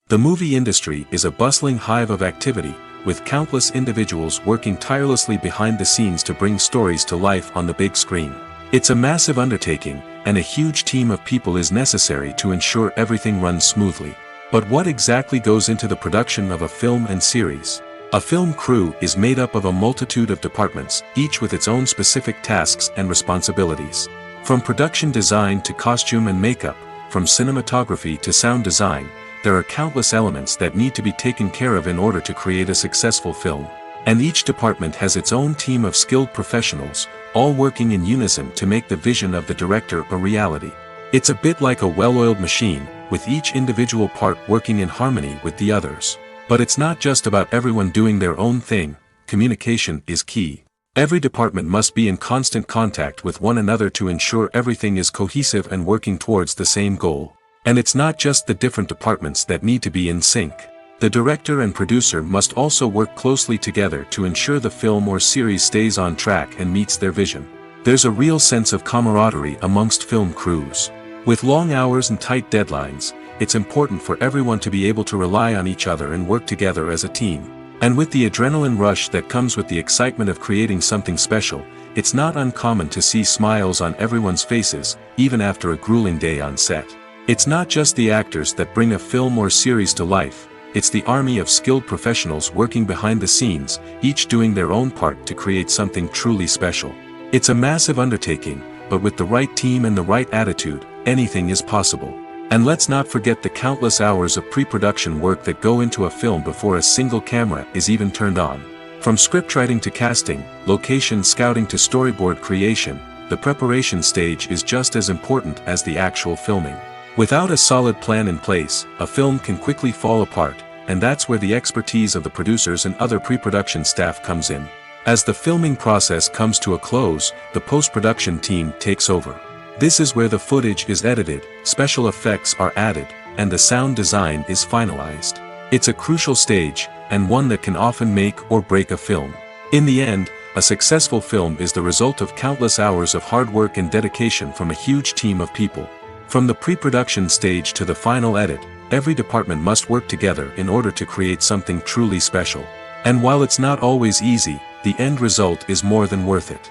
The movie industry is a bustling hive of activity, with countless individuals working tirelessly behind the scenes to bring stories to life on the big screen. It's a massive undertaking, and a huge team of people is necessary to ensure everything runs smoothly. But what exactly goes into the production of a film and series? A film crew is made up of a multitude of departments, each with its own specific tasks and responsibilities. From production design to costume and makeup, from cinematography to sound design, there are countless elements that need to be taken care of in order to create a successful film. And each department has its own team of skilled professionals, all working in unison to make the vision of the director a reality. It's a bit like a well-oiled machine, with each individual part working in harmony with the others. But it's not just about everyone doing their own thing, communication is key. Every department must be in constant contact with one another to ensure everything is cohesive and working towards the same goal. And it's not just the different departments that need to be in sync. The director and producer must also work closely together to ensure the film or series stays on track and meets their vision. There's a real sense of camaraderie amongst film crews. With long hours and tight deadlines, it's important for everyone to be able to rely on each other and work together as a team. And with the adrenaline rush that comes with the excitement of creating something special, it's not uncommon to see smiles on everyone's faces, even after a grueling day on set. It's not just the actors that bring a film or series to life, it's the army of skilled professionals working behind the scenes, each doing their own part to create something truly special. It's a massive undertaking, but with the right team and the right attitude, anything is possible. And let's not forget the countless hours of pre-production work that go into a film before a single camera is even turned on. From scriptwriting to casting, location scouting to storyboard creation, the preparation stage is just as important as the actual filming. Without a solid plan in place, a film can quickly fall apart, and that's where the expertise of the producers and other pre-production staff comes in. As the filming process comes to a close, the post-production team takes over. This is where the footage is edited, special effects are added, and the sound design is finalized. It's a crucial stage, and one that can often make or break a film. In the end, a successful film is the result of countless hours of hard work and dedication from a huge team of people. From the pre-production stage to the final edit, every department must work together in order to create something truly special. And while it's not always easy, the end result is more than worth it.